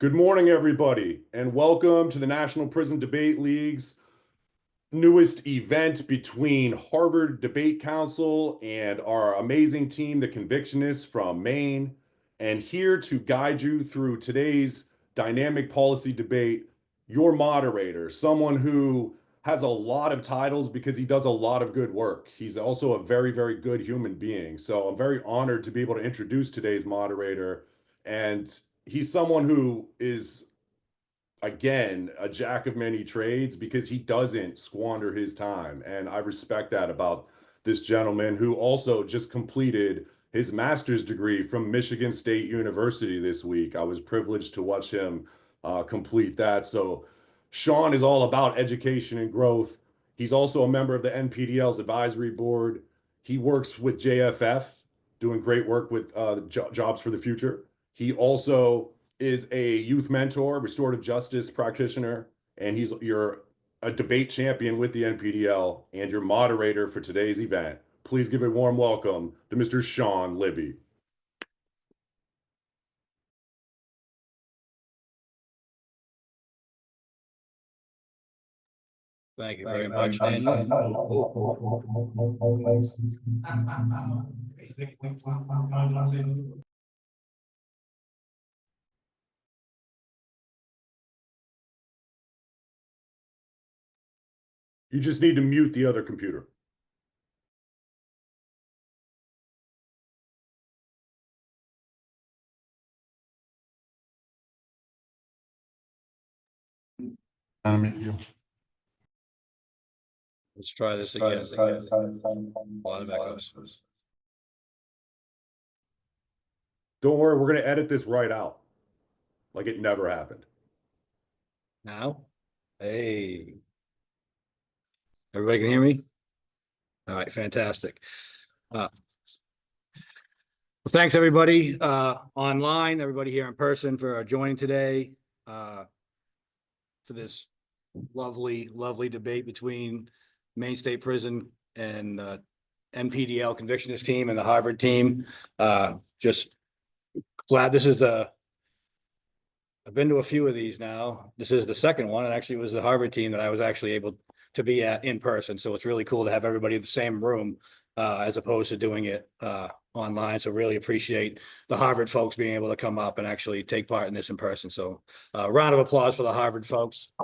Good morning, everybody, and welcome to the National Prison Debate League's newest event between Harvard Debate Council and our amazing team, the Convictionists from Maine. And here to guide you through today's dynamic policy debate, your moderator, someone who has a lot of titles because he does a lot of good work. He's also a very, very good human being. So I'm very honored to be able to introduce today's moderator. And he's someone who is, again, a jack of many trades because he doesn't squander his time. And I respect that about this gentleman, who also just completed his master's degree from Michigan State University this week. I was privileged to watch him complete that. So Sean is all about education and growth. He's also a member of the NPDL's advisory board. He works with JFF, doing great work with Jobs for the Future. He also is a youth mentor, restorative justice practitioner, and you're a debate champion with the NPDL and your moderator for today's event. Please give a warm welcome to Mr. Sean Libby. Thank you very much, Daniel. You just need to mute the other computer. Let's try this again. A lot of echoes. Don't worry, we're going to edit this right out, like it never happened. Now, hey, everybody can hear me? All right, fantastic. Well, thanks everybody online, everybody here in person for joining today for this lovely debate between Maine State Prison and NPDL Convictionist team and the Harvard team. Just glad this is I've been to a few of these now. This is the second one, and actually it was the Harvard team that I was actually able to be at in person. So it's really cool to have everybody in the same room as opposed to doing it online. So really appreciate the Harvard folks being able to come up and actually take part in this in person. So round of applause for the Harvard folks.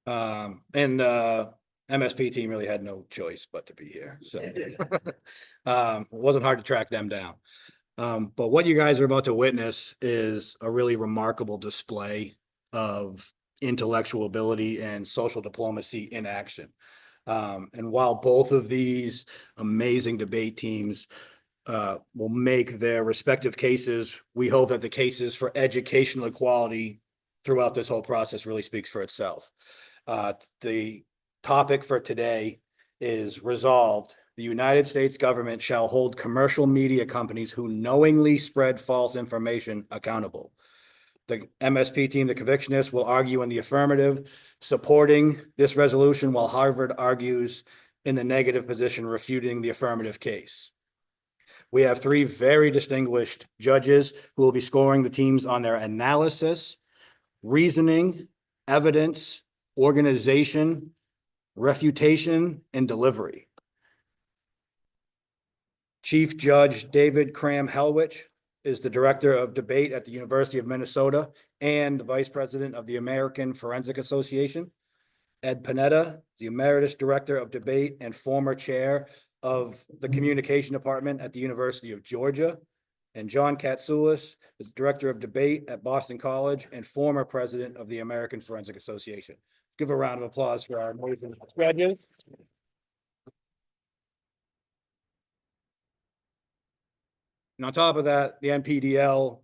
And MSP team really had no choice but to be here. So it wasn't hard to track them down. But what you guys are about to witness is a really remarkable display of intellectual ability and social diplomacy in action. And while both of these amazing debate teams will make their respective cases, we hope that the cases for educational equality throughout this whole process really speaks for itself. The topic for today is resolved. The United States government shall hold commercial media companies who knowingly spread false information accountable. The MSP team, the Convictionists, will argue in the affirmative, supporting this resolution, while Harvard argues in the negative position, refuting the affirmative case. We have three very distinguished judges who will be scoring the teams on their analysis, reasoning, evidence, organization, refutation, and delivery. Chief Judge David Cram-Helwich is the Director of Debate at the University of Minnesota and the Vice President of the American Forensic Association. Ed Panetta, the Emeritus Director of Debate and former Chair of the Communication Department at the University of Georgia. And John Katsoulis is Director of Debate at Boston College and former President of the American Forensic Association. Give a round of applause for our amazing judges. And on top of that, the NPDL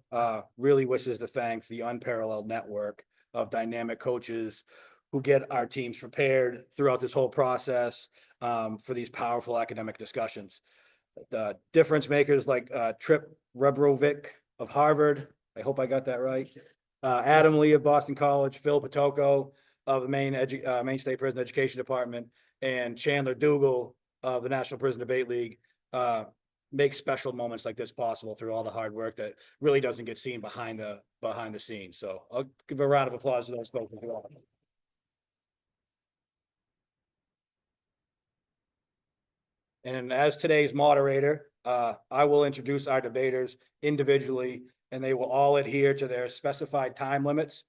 really wishes to thank the unparalleled network of dynamic coaches who get our teams prepared throughout this whole process for these powerful academic discussions. The difference makers like Trip Rebrovic of Harvard, I hope I got that right, Adam Lee of Boston College, Phil Patoco of the Maine State Prison Education Department, and Chandler Dougal of the National Prison Debate League make special moments like this possible through all the hard work that really doesn't get seen behind the scenes. So I'll give a round of applause to those folks as well. And as today's moderator, I will introduce our debaters individually, and they will all adhere to their specified time limits.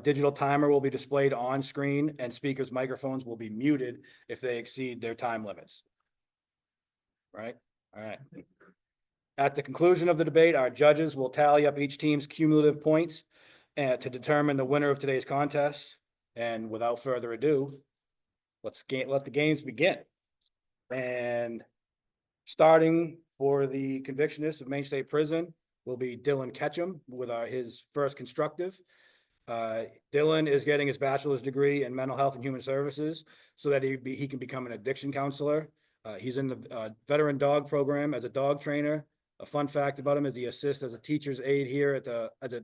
Digital timer will be displayed on screen, and speakers' microphones will be muted if they exceed their time limits. Right? All right. At the conclusion of the debate, our judges will tally up each team's cumulative points to determine the winner of today's contest. And without further ado, let the games begin. And starting for the Convictionists of Maine State Prison will be Dylan Ketchum with his first constructive. Dylan is getting his bachelor's degree in mental health and human services so that he can become an addiction counselor. He's in the veteran dog program as a dog trainer. A fun fact about him is he assists as a teacher's aide here at a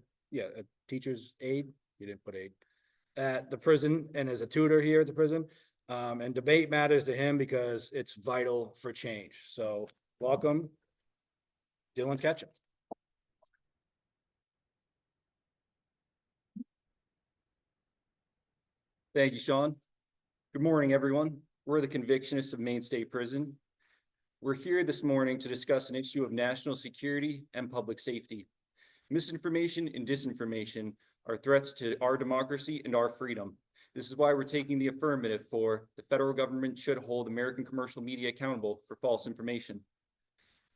teacher's aide. You didn't put aide at the prison, and as a tutor here at the prison. And debate matters to him because it's vital for change. So welcome, Dylan Ketchum. Thank you, Sean. Good morning, everyone. We're the Convictionists of Maine State Prison. We're here this morning to discuss an issue of national security and public safety. Misinformation and disinformation are threats to our democracy and our freedom. This is why we're taking the affirmative for the federal government should hold American commercial media accountable for false information.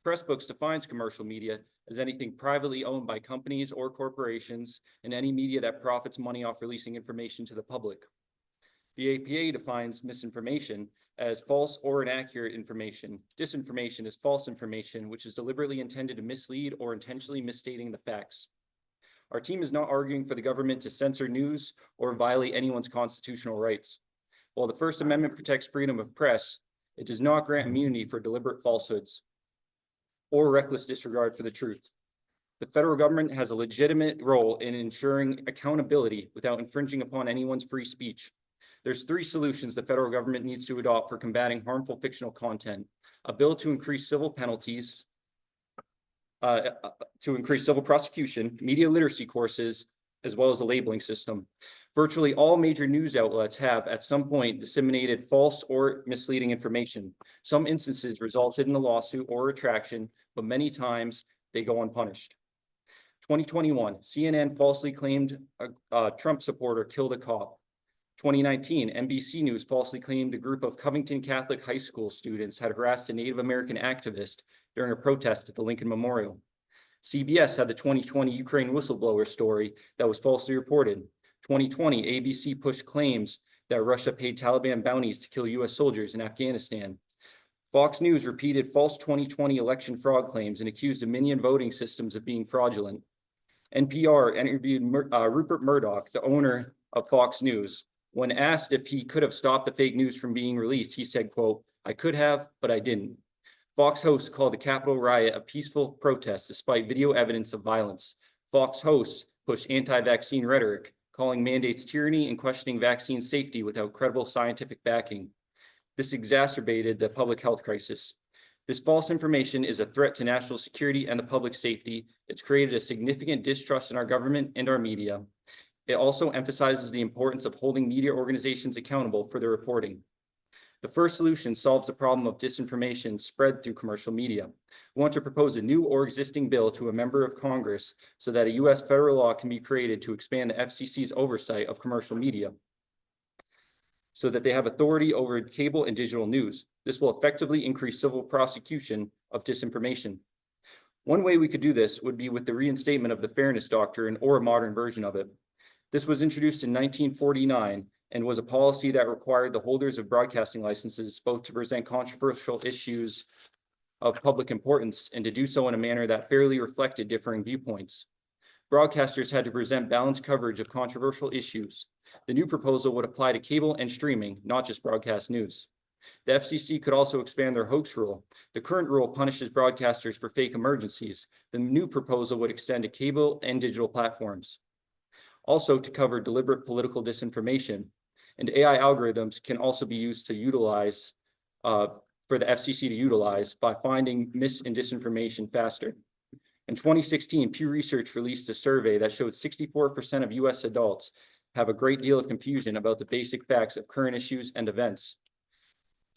Pressbooks defines commercial media as anything privately owned by companies or corporations and any media that profits money off releasing information to the public. The APA defines misinformation as false or inaccurate information. Disinformation is false information, which is deliberately intended to mislead or intentionally misstating the facts. Our team is not arguing for the government to censor news or violate anyone's constitutional rights. While the First Amendment protects freedom of press, it does not grant immunity for deliberate falsehoods or reckless disregard for the truth. The federal government has a legitimate role in ensuring accountability without infringing upon anyone's free speech. There's 3 solutions the federal government needs to adopt for combating harmful fictional content: a bill to increase civil penalties, to increase civil prosecution, media literacy courses, as well as a labeling system. Virtually all major news outlets have at some point disseminated false or misleading information. Some instances resulted in a lawsuit or retraction, but many times they go unpunished. 2021, CNN falsely claimed a Trump supporter killed a cop. 2019, NBC News falsely claimed a group of Covington Catholic high school students had harassed a Native American activist during a protest at the Lincoln Memorial. CBS had the 2020 Ukraine whistleblower story that was falsely reported. 2020, ABC pushed claims that Russia paid Taliban bounties to kill US soldiers in Afghanistan. Fox News repeated false 2020 election fraud claims and accused Dominion voting systems of being fraudulent. NPR interviewed Rupert Murdoch, the owner of Fox News. When asked if he could have stopped the fake news from being released, he said, quote, "I could have, but I didn't." Fox hosts called the Capitol riot a peaceful protest despite video evidence of violence. Fox hosts pushed anti-vaccine rhetoric, calling mandates tyranny and questioning vaccine safety without credible scientific backing. This exacerbated the public health crisis. This false information is a threat to national security and the public safety. It's created a significant distrust in our government and our media. It also emphasizes the importance of holding media organizations accountable for their reporting. The first solution solves the problem of disinformation spread through commercial media. We want to propose a new or existing bill to a member of Congress so that a U.S. federal law can be created to expand the FCC's oversight of commercial media so that they have authority over cable and digital news. This will effectively increase civil prosecution of disinformation. One way we could do this would be with the reinstatement of the Fairness Doctrine or a modern version of it. This was introduced in 1949 and was a policy that required the holders of broadcasting licenses both to present controversial issues of public importance and to do so in a manner that fairly reflected differing viewpoints. Broadcasters had to present balanced coverage of controversial issues. The new proposal would apply to cable and streaming, not just broadcast news. The FCC could also expand their hoax rule. The current rule punishes broadcasters for fake emergencies. The new proposal would extend to cable and digital platforms. Also, to cover deliberate political disinformation, and AI algorithms can also be used to utilize for the FCC to utilize by finding mis and disinformation faster. In 2016, Pew Research released a survey that showed 64% of US adults have a great deal of confusion about the basic facts of current issues and events.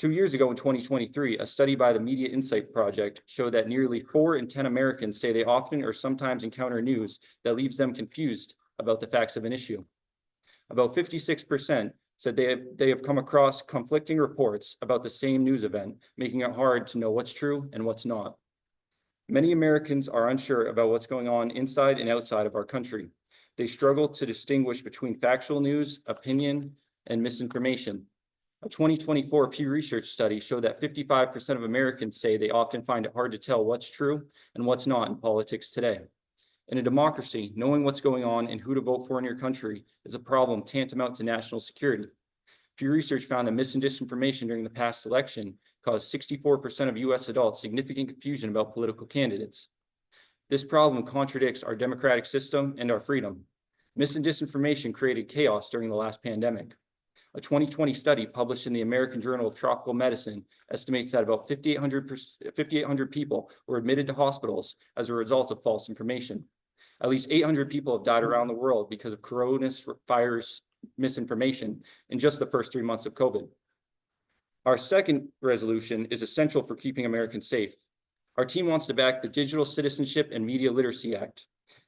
2 years ago in 2023, a study by the Media Insight Project showed that nearly 4 in 10 Americans say they often or sometimes encounter news that leaves them confused about the facts of an issue. About 56% said they have come across conflicting reports about the same news event, making it hard to know what's true and what's not. Many Americans are unsure about what's going on inside and outside of our country. They struggle to distinguish between factual news, opinion, and misinformation. A 2024 Pew Research study showed that 55% of Americans say they often find it hard to tell what's true and what's not in politics today. In a democracy, knowing what's going on and who to vote for in your country is a problem tantamount to national security. Pew Research found that mis and disinformation during the past election caused 64% of US adults significant confusion about political candidates. This problem contradicts our democratic system and our freedom. Mis and disinformation created chaos during the last pandemic. A 2020 study published in the American Journal of Tropical Medicine estimates that about 5,800 people were admitted to hospitals as a result of false information. At least 800 people have died around the world because of coronavirus misinformation in just the first 3 months of COVID. Our second resolution is essential for keeping Americans safe. Our team wants to back the Digital Citizenship and Media Literacy Act.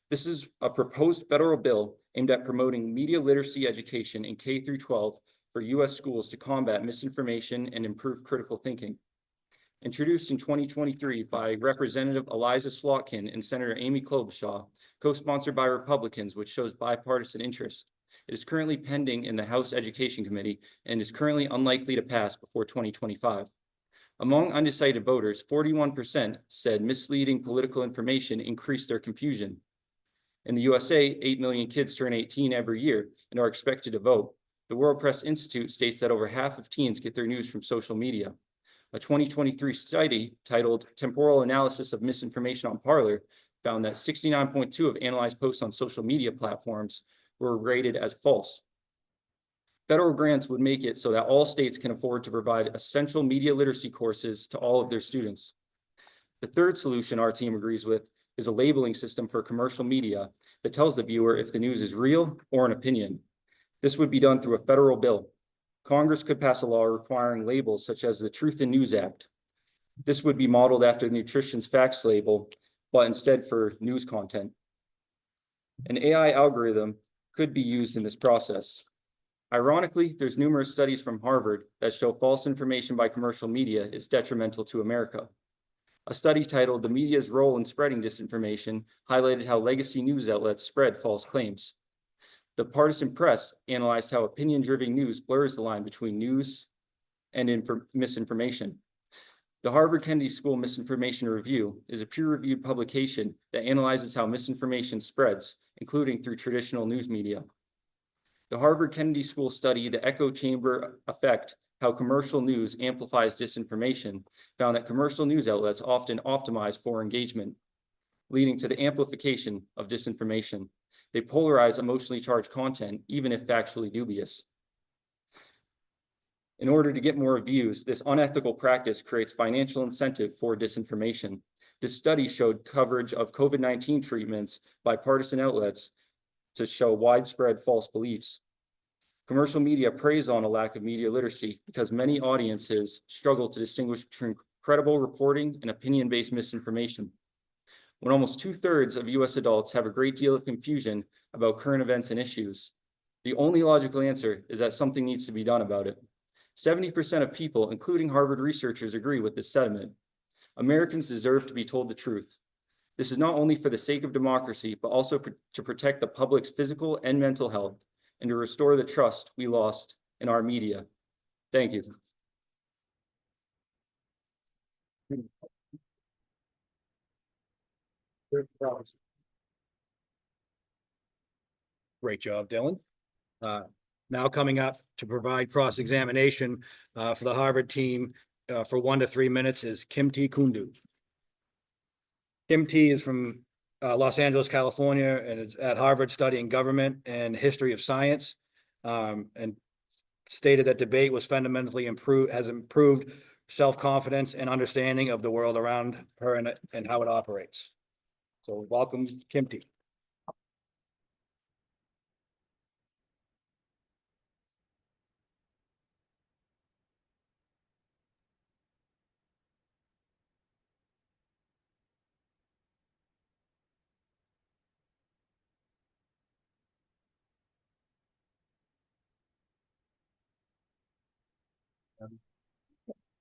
This is a proposed federal bill aimed at promoting media literacy education in K through 12 for US schools to combat misinformation and improve critical thinking. Introduced in 2023 by Representative Eliza Slotkin and Senator Amy Klobuchar, co-sponsored by Republicans, which shows bipartisan interest. It is currently pending in the House Education Committee and is currently unlikely to pass before 2025. Among undecided voters, 41% said misleading political information increased their confusion. In the USA, 8 million kids turn 18 every year and are expected to vote. The World Press Institute states that over half of teens get their news from social media. A 2023 study titled Temporal Analysis of Misinformation on Parler found that 69.2% of analyzed posts on social media platforms were rated as false. Federal grants would make it so that all states can afford to provide essential media literacy courses to all of their students. The third solution our team agrees with is a labeling system for commercial media that tells the viewer if the news is real or an opinion. This would be done through a federal bill. Congress could pass a law requiring labels such as the Truth in News Act. This would be modeled after the Nutrition's Facts label, but instead for news content. An AI algorithm could be used in this process. Ironically, there's numerous studies from Harvard that show false information by commercial media is detrimental to America. A study titled The Media's Role in Spreading Disinformation highlighted how legacy news outlets spread false claims. The partisan press analyzed how opinion-driven news blurs the line between news and misinformation. The Harvard Kennedy School Misinformation Review is a peer-reviewed publication that analyzes how misinformation spreads, including through traditional news media. The Harvard Kennedy School study, The Echo Chamber Effect, How Commercial News Amplifies Disinformation, found that commercial news outlets often optimize for engagement, leading to the amplification of disinformation. They polarize emotionally charged content, even if factually dubious. In order to get more views, this unethical practice creates financial incentive for disinformation. This study showed coverage of COVID-19 treatments by partisan outlets to show widespread false beliefs. Commercial media preys on a lack of media literacy because many audiences struggle to distinguish between credible reporting and opinion-based misinformation. When almost 2/3 of US adults have a great deal of confusion about current events and issues, the only logical answer is that something needs to be done about it. 70% of people, including Harvard researchers, agree with this sentiment. Americans deserve to be told the truth. This is not only for the sake of democracy, but also to protect the public's physical and mental health and to restore the trust we lost in our media. Thank you. Great job, Dylan. Now coming up to provide cross-examination for the Harvard team for 1 to 3 minutes is Kim T. Kundu. Kim T. is from Los Angeles, California, and is at Harvard studying government and history of science, and stated that debate was fundamentally improved self-confidence and understanding of the world around her and how it operates. So welcome, Kimty.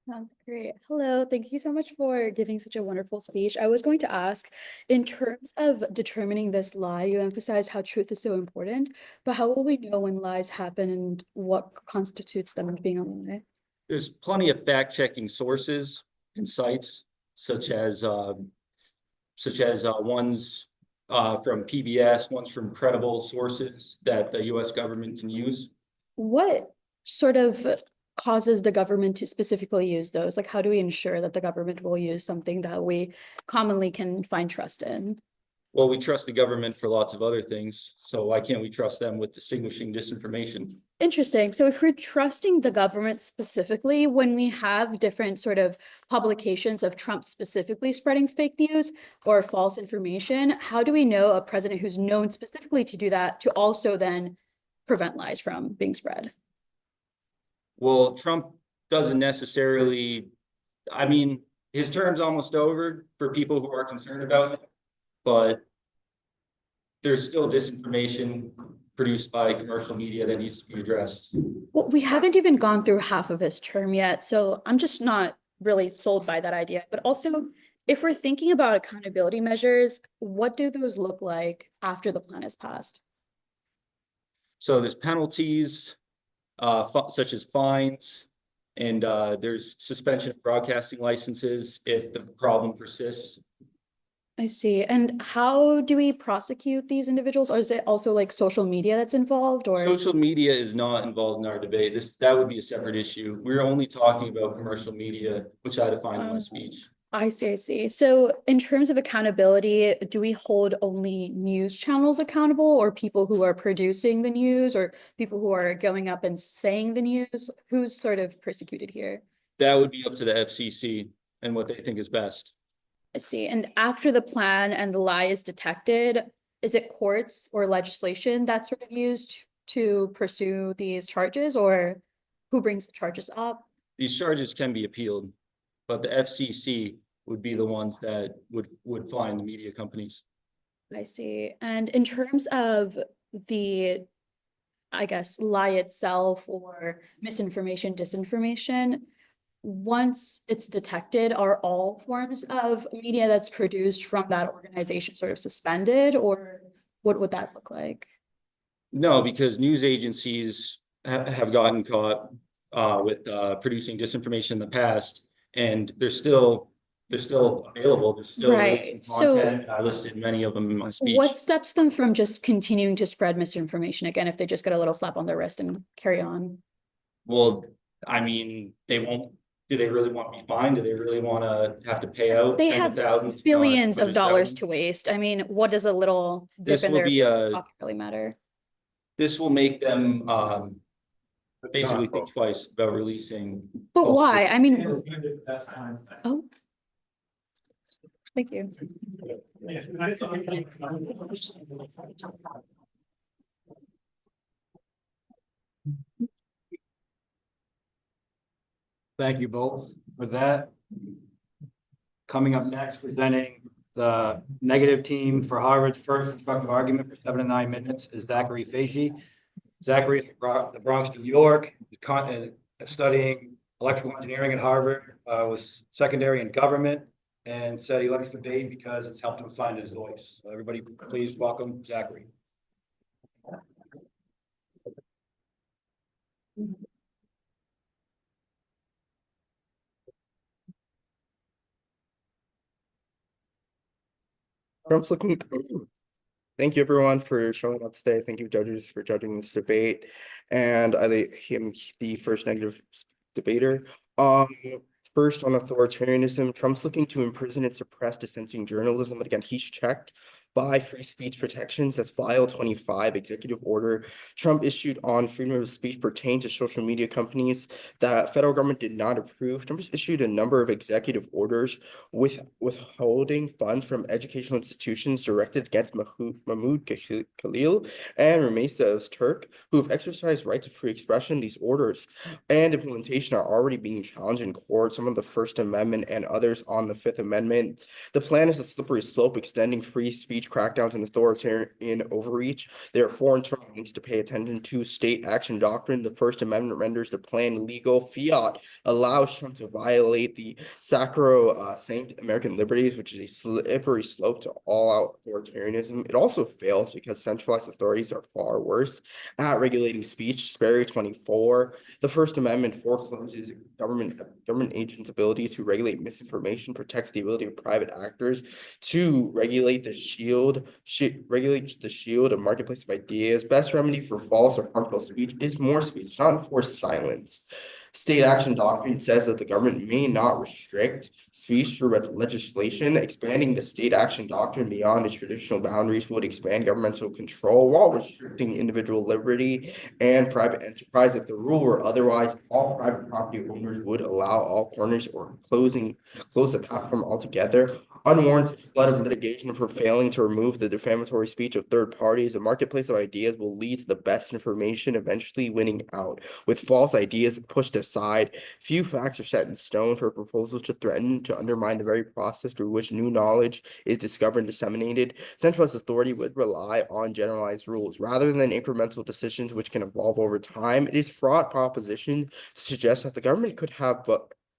Sounds great. Hello, thank you so much for giving such a wonderful speech. I was going to ask, in terms of determining this lie, you emphasize how truth is so important, but how will we know when lies happen and what constitutes them being a lie? There's plenty of fact-checking sources and sites such as ones from PBS, ones from credible sources that the US government can use. What sort of causes the government to specifically use those? Like, how do we ensure that the government will use something that we commonly can find trust in? Well, we trust the government for lots of other things, so why can't we trust them with distinguishing disinformation? Interesting. So if we're trusting the government specifically, when we have different sort of publications of Trump specifically spreading fake news or false information, how do we know a president who's known specifically to do that to also then prevent lies from being spread? Well, Trump doesn't necessarily, I mean, his term's almost over for people who are concerned about it, but there's still disinformation produced by commercial media that needs to be addressed. Well, we haven't even gone through half of his term yet, so I'm just not really sold by that idea. But also, if we're thinking about accountability measures, what do those look like after the plan is passed? So there's penalties, such as fines, and there's suspension of broadcasting licenses if the problem persists. I see. And how do we prosecute these individuals? Or is it also like social media that's involved, or? Social media is not involved in our debate. That would be a separate issue. We're only talking about commercial media, which I defined in my speech. I see. So in terms of accountability, do we hold only news channels accountable, or people who are producing the news, or people who are going up and saying the news? Who's sort of persecuted here? That would be up to the FCC and what they think is best. I see. And after the plan and the lie is detected, is it courts or legislation that's sort of used to pursue these charges, or who brings the charges up? These charges can be appealed, but the FCC would be the ones that would fine the media companies. I see. And in terms of the, I guess, lie itself or misinformation, disinformation, once it's detected, are all forms of media that's produced from that organization sort of suspended, or what would that look like? No, because news agencies have gotten caught with producing disinformation in the past, and they're still available. There's still Right. content. I listed many of them in my speech. What stops them from just continuing to spread misinformation again if they just get a little slap on their wrist and carry on? Well, I mean, they won't. Do they really want to be fined? Do they really want to have to pay out They tens have of thousands, billions of $100,000? dollars to waste. I mean, what does a little This dip in will their be a. pocket really matter? This will make them basically think twice about releasing. But false why? news. I mean, oh, thank you. Thank you both for that. Coming up next, presenting the negative team for Harvard's first constructive argument for 7 to 9 minutes is Zachary Fahey. Zachary is from the Bronx, New York, studying electrical engineering at Harvard, was secondary in government, and said he likes debate because it's helped him find his voice. So everybody, please welcome Zachary. Trump's looking. Thank you everyone for showing up today. Thank you judges for judging this debate. And I am the first negative debater. First on authoritarianism, Trump's looking to imprison and suppress dissenting journalism. But again, he's checked. by free speech protections. That's file 25, executive order Trump issued on freedom of speech pertains to social media companies that federal government did not approve. Trump has issued a number of executive orders withholding funds from educational institutions directed against Mahmoud Khalil and Ramesa Turk, who have exercised rights of free expression. These orders and implementation are already being challenged in court, some of the First Amendment and others on the Fifth Amendment. The plan is a slippery slope, extending free speech crackdowns and authoritarian overreach. Therefore, Trump needs to pay attention to state action doctrine. The First Amendment renders the plan legal. Fiat allows Trump to violate the sacrosanct American liberties, which is a slippery slope to all-out authoritarianism. It also fails because centralized authorities are far worse at regulating speech. Sperry 24. The First Amendment forecloses government agents' ability to regulate misinformation, protects the ability of private actors to regulate the shield of marketplace of ideas. Best remedy for false or harmful speech is more speech, not enforced silence. State action doctrine says that the government may not restrict speech through legislation. Expanding the state action doctrine beyond its traditional boundaries would expand governmental control while restricting individual liberty and private enterprise. If the rule were otherwise, all private property owners would allow all corners or close the platform altogether. Unwarranted flood of litigation for failing to remove the defamatory speech of third parties. A marketplace of ideas will lead to the best information eventually winning out. With false ideas pushed aside, few facts are set in stone for proposals to threaten to undermine the very process through which new knowledge is discovered and disseminated. Centralized authority would rely on generalized rules rather than incremental decisions which can evolve over time. It is fraught proposition to suggest that the government could have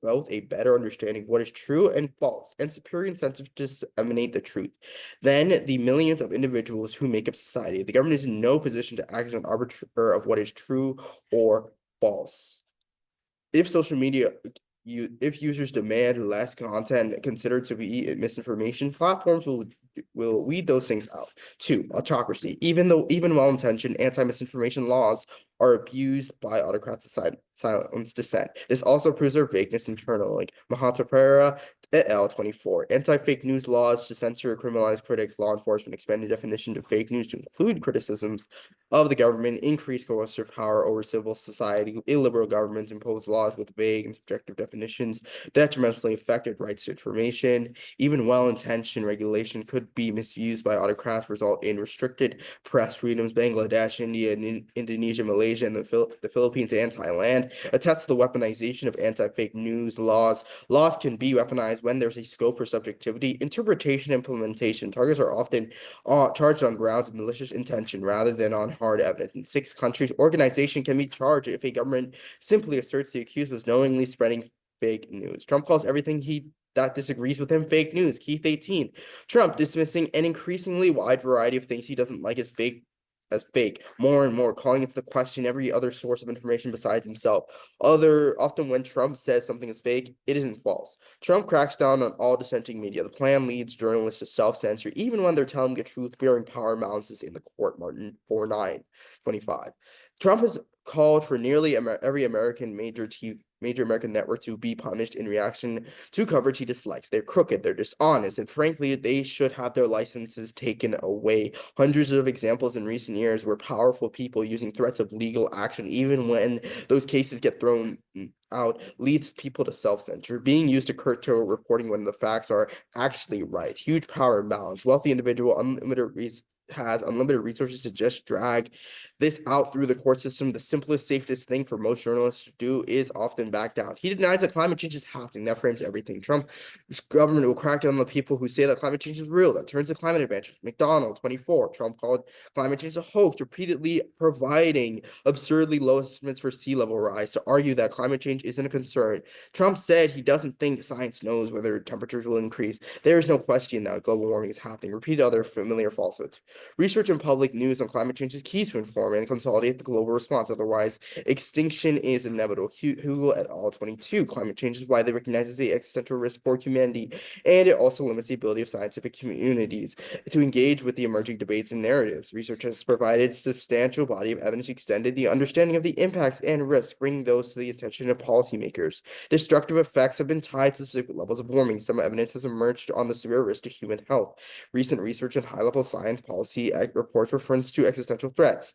both a better understanding of what is true and false and superior incentive to disseminate the truth than the millions of individuals who make up society. The government is in no position to act as an arbiter of what is true or false. If social media if users demand less content considered to be misinformation, platforms will weed those things out. 2, autocracy. Even well-intentioned anti-misinformation laws are abused by autocrats to silence dissent. This also proves their vagueness internal, like Mahathir et al. 24. Anti-fake news laws to censor or criminalize critics. Law enforcement expanded definition to fake news to include criticisms of the government, increased coercive power over civil society. Illiberal governments impose laws with vague and subjective definitions, detrimentally affected rights to information. Even well-intentioned regulation could be misused by autocrats, result in restricted press freedoms. Bangladesh, India, and Indonesia, Malaysia, and the Philippines and Thailand attest to the weaponization of anti-fake news laws. Laws can be weaponized when there's a scope for subjectivity. Interpretation, implementation. Targets are often charged on grounds of malicious intention rather than on hard evidence. In 6 countries, organization can be charged if a government simply asserts the accused was knowingly spreading fake news. Trump calls everything that disagrees with him fake news. Keith 18. Trump dismissing an increasingly wide variety of things he doesn't like as fake, more and more, calling into question every other source of information besides himself. Often when Trump says something is fake, it isn't false. Trump cracks down on all dissenting media. The plan leads journalists to self-censor, even when they're telling the truth, fearing power balances in the court. Martin 4/9/25. Trump has called for nearly every major American network to be punished in reaction to coverage he dislikes. They're crooked, they're dishonest, and frankly, they should have their licenses taken away. Hundreds of examples in recent years where powerful people using threats of legal action, even when those cases get thrown out, leads people to self-censor, being used to curtail reporting when the facts are actually right. Huge power imbalance. Wealthy individual has unlimited resources to just drag this out through the court system. The simplest, safest thing for most journalists to do is often back down. He denies that climate change is happening. That frames everything. Trump's government will crack down on the people who say that climate change is real. That turns the climate advantage. McDonald 24. Trump called climate change a hoax, repeatedly providing absurdly low estimates for sea level rise to argue that climate change isn't a concern. Trump said he doesn't think science knows whether temperatures will increase. There is no question that global warming is happening. Repeat other familiar falsehoods. Research and public news on climate change is key to inform and consolidate the global response. Otherwise, extinction is inevitable. Hugel et al. 22. Climate change is widely recognized as the existential risk for humanity, and it also limits the ability of scientific communities to engage with the emerging debates and narratives. Research has provided substantial body of evidence extended the understanding of the impacts and risks, bringing those to the attention of policymakers. Destructive effects have been tied to specific levels of warming. Some evidence has emerged on the severe risk to human health. Recent research and high-level science policy reports reference to existential threats.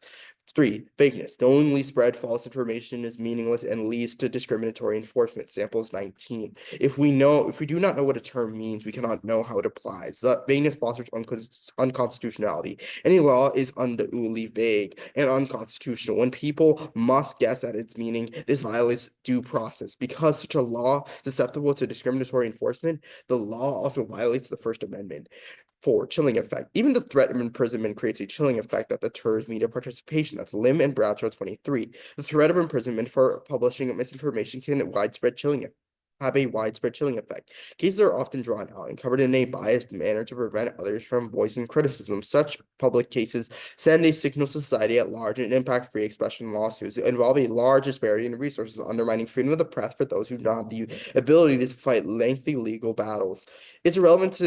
3. Fakeness. Knowingly spread false information is meaningless and leads to discriminatory enforcement. Samples 19. If we do not know what a term means, we cannot know how it applies. Vagueness fosters unconstitutionality. Any law is unduly vague and unconstitutional. When people must guess at its meaning, this violates due process. Because such a law is susceptible to discriminatory enforcement, the law also violates the First Amendment. 4. Chilling effect. Even the threat of imprisonment creates a chilling effect that deters media participation. That's Lim and Bradshaw 23. The threat of imprisonment for publishing misinformation can have a widespread chilling effect. Cases are often drawn out and covered in a biased manner to prevent others from voicing criticism. Such public cases send a signal to society at large and impact free expression. Lawsuits involve a large disparity in resources, undermining freedom of the press for those who do not have the ability to fight lengthy legal battles. It's relevant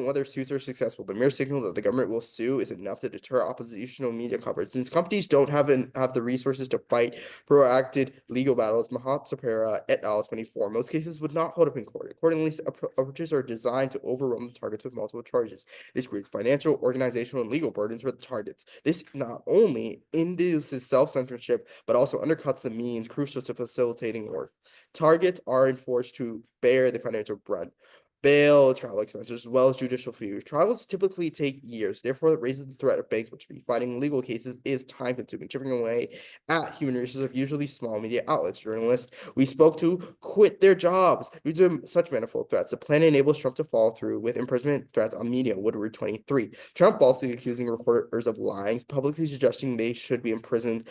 whether suits are successful. The mere signal that the government will sue is enough to deter oppositional media coverage. Since companies don't have the resources to fight proactive legal battles, Mahat Sapera et al. 24. Most cases would not hold up in court. Accordingly, approaches are designed to overwhelm the targets with multiple charges. This creates financial, organizational, and legal burdens for the targets. This not only induces self-censorship, but also undercuts the means crucial to facilitating work. Targets are enforced to bear the financial brunt. Bail, travel expenses, as well as judicial fees. Trials typically take years, therefore it raises the threat of bankruptcy. Fighting legal cases is time-consuming, chipping away at human resources of usually small media outlets. Journalists we spoke to quit their jobs due to such manifold threats. The plan enables Trump to follow through with imprisonment threats on media. Woodward 23. Trump falsely accusing reporters of lying, publicly suggesting they should be imprisoned.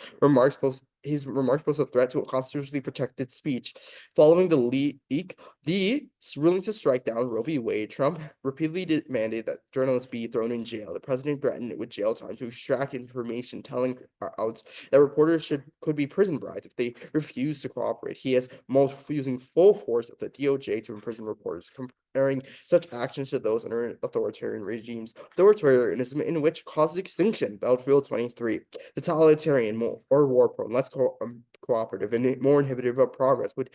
His remarks pose a threat to constitutionally protected speech. Following the leak, the ruling to strike down Roe v. Wade, Trump repeatedly demanded that journalists be thrown in jail. The president threatened with jail time to extract information, telling outs that reporters could be prison brides if they refuse to cooperate. He has using full force of the DOJ to imprison reporters, comparing such actions to those under authoritarian regimes. Authoritarianism in which causes extinction. Battlefield 23. Totalitarian or war prone, less cooperative, and more inhibitive of progress would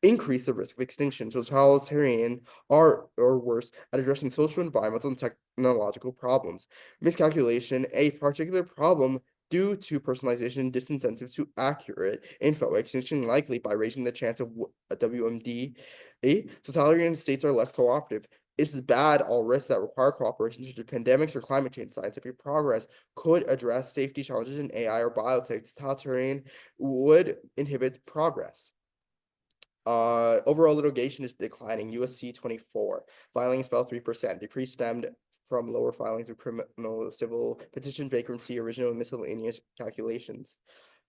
increase the risk of extinction. Totalitarian are or worse at addressing social, environmental, and technological problems. Miscalculation, a particular problem due to personalization, disincentive to accurate info, extinction likely by raising the chance of WMD. Totalitarian states are less cooperative. It's bad all risks that require cooperation, such as pandemics or climate change. Scientific progress could address safety challenges in AI or biotech. Totalitarian would inhibit progress. Overall litigation is declining. USC 24. Filings fell 3%. Decrease stemmed from lower filings of criminal, civil, petition, vacancy, original, and miscellaneous calculations.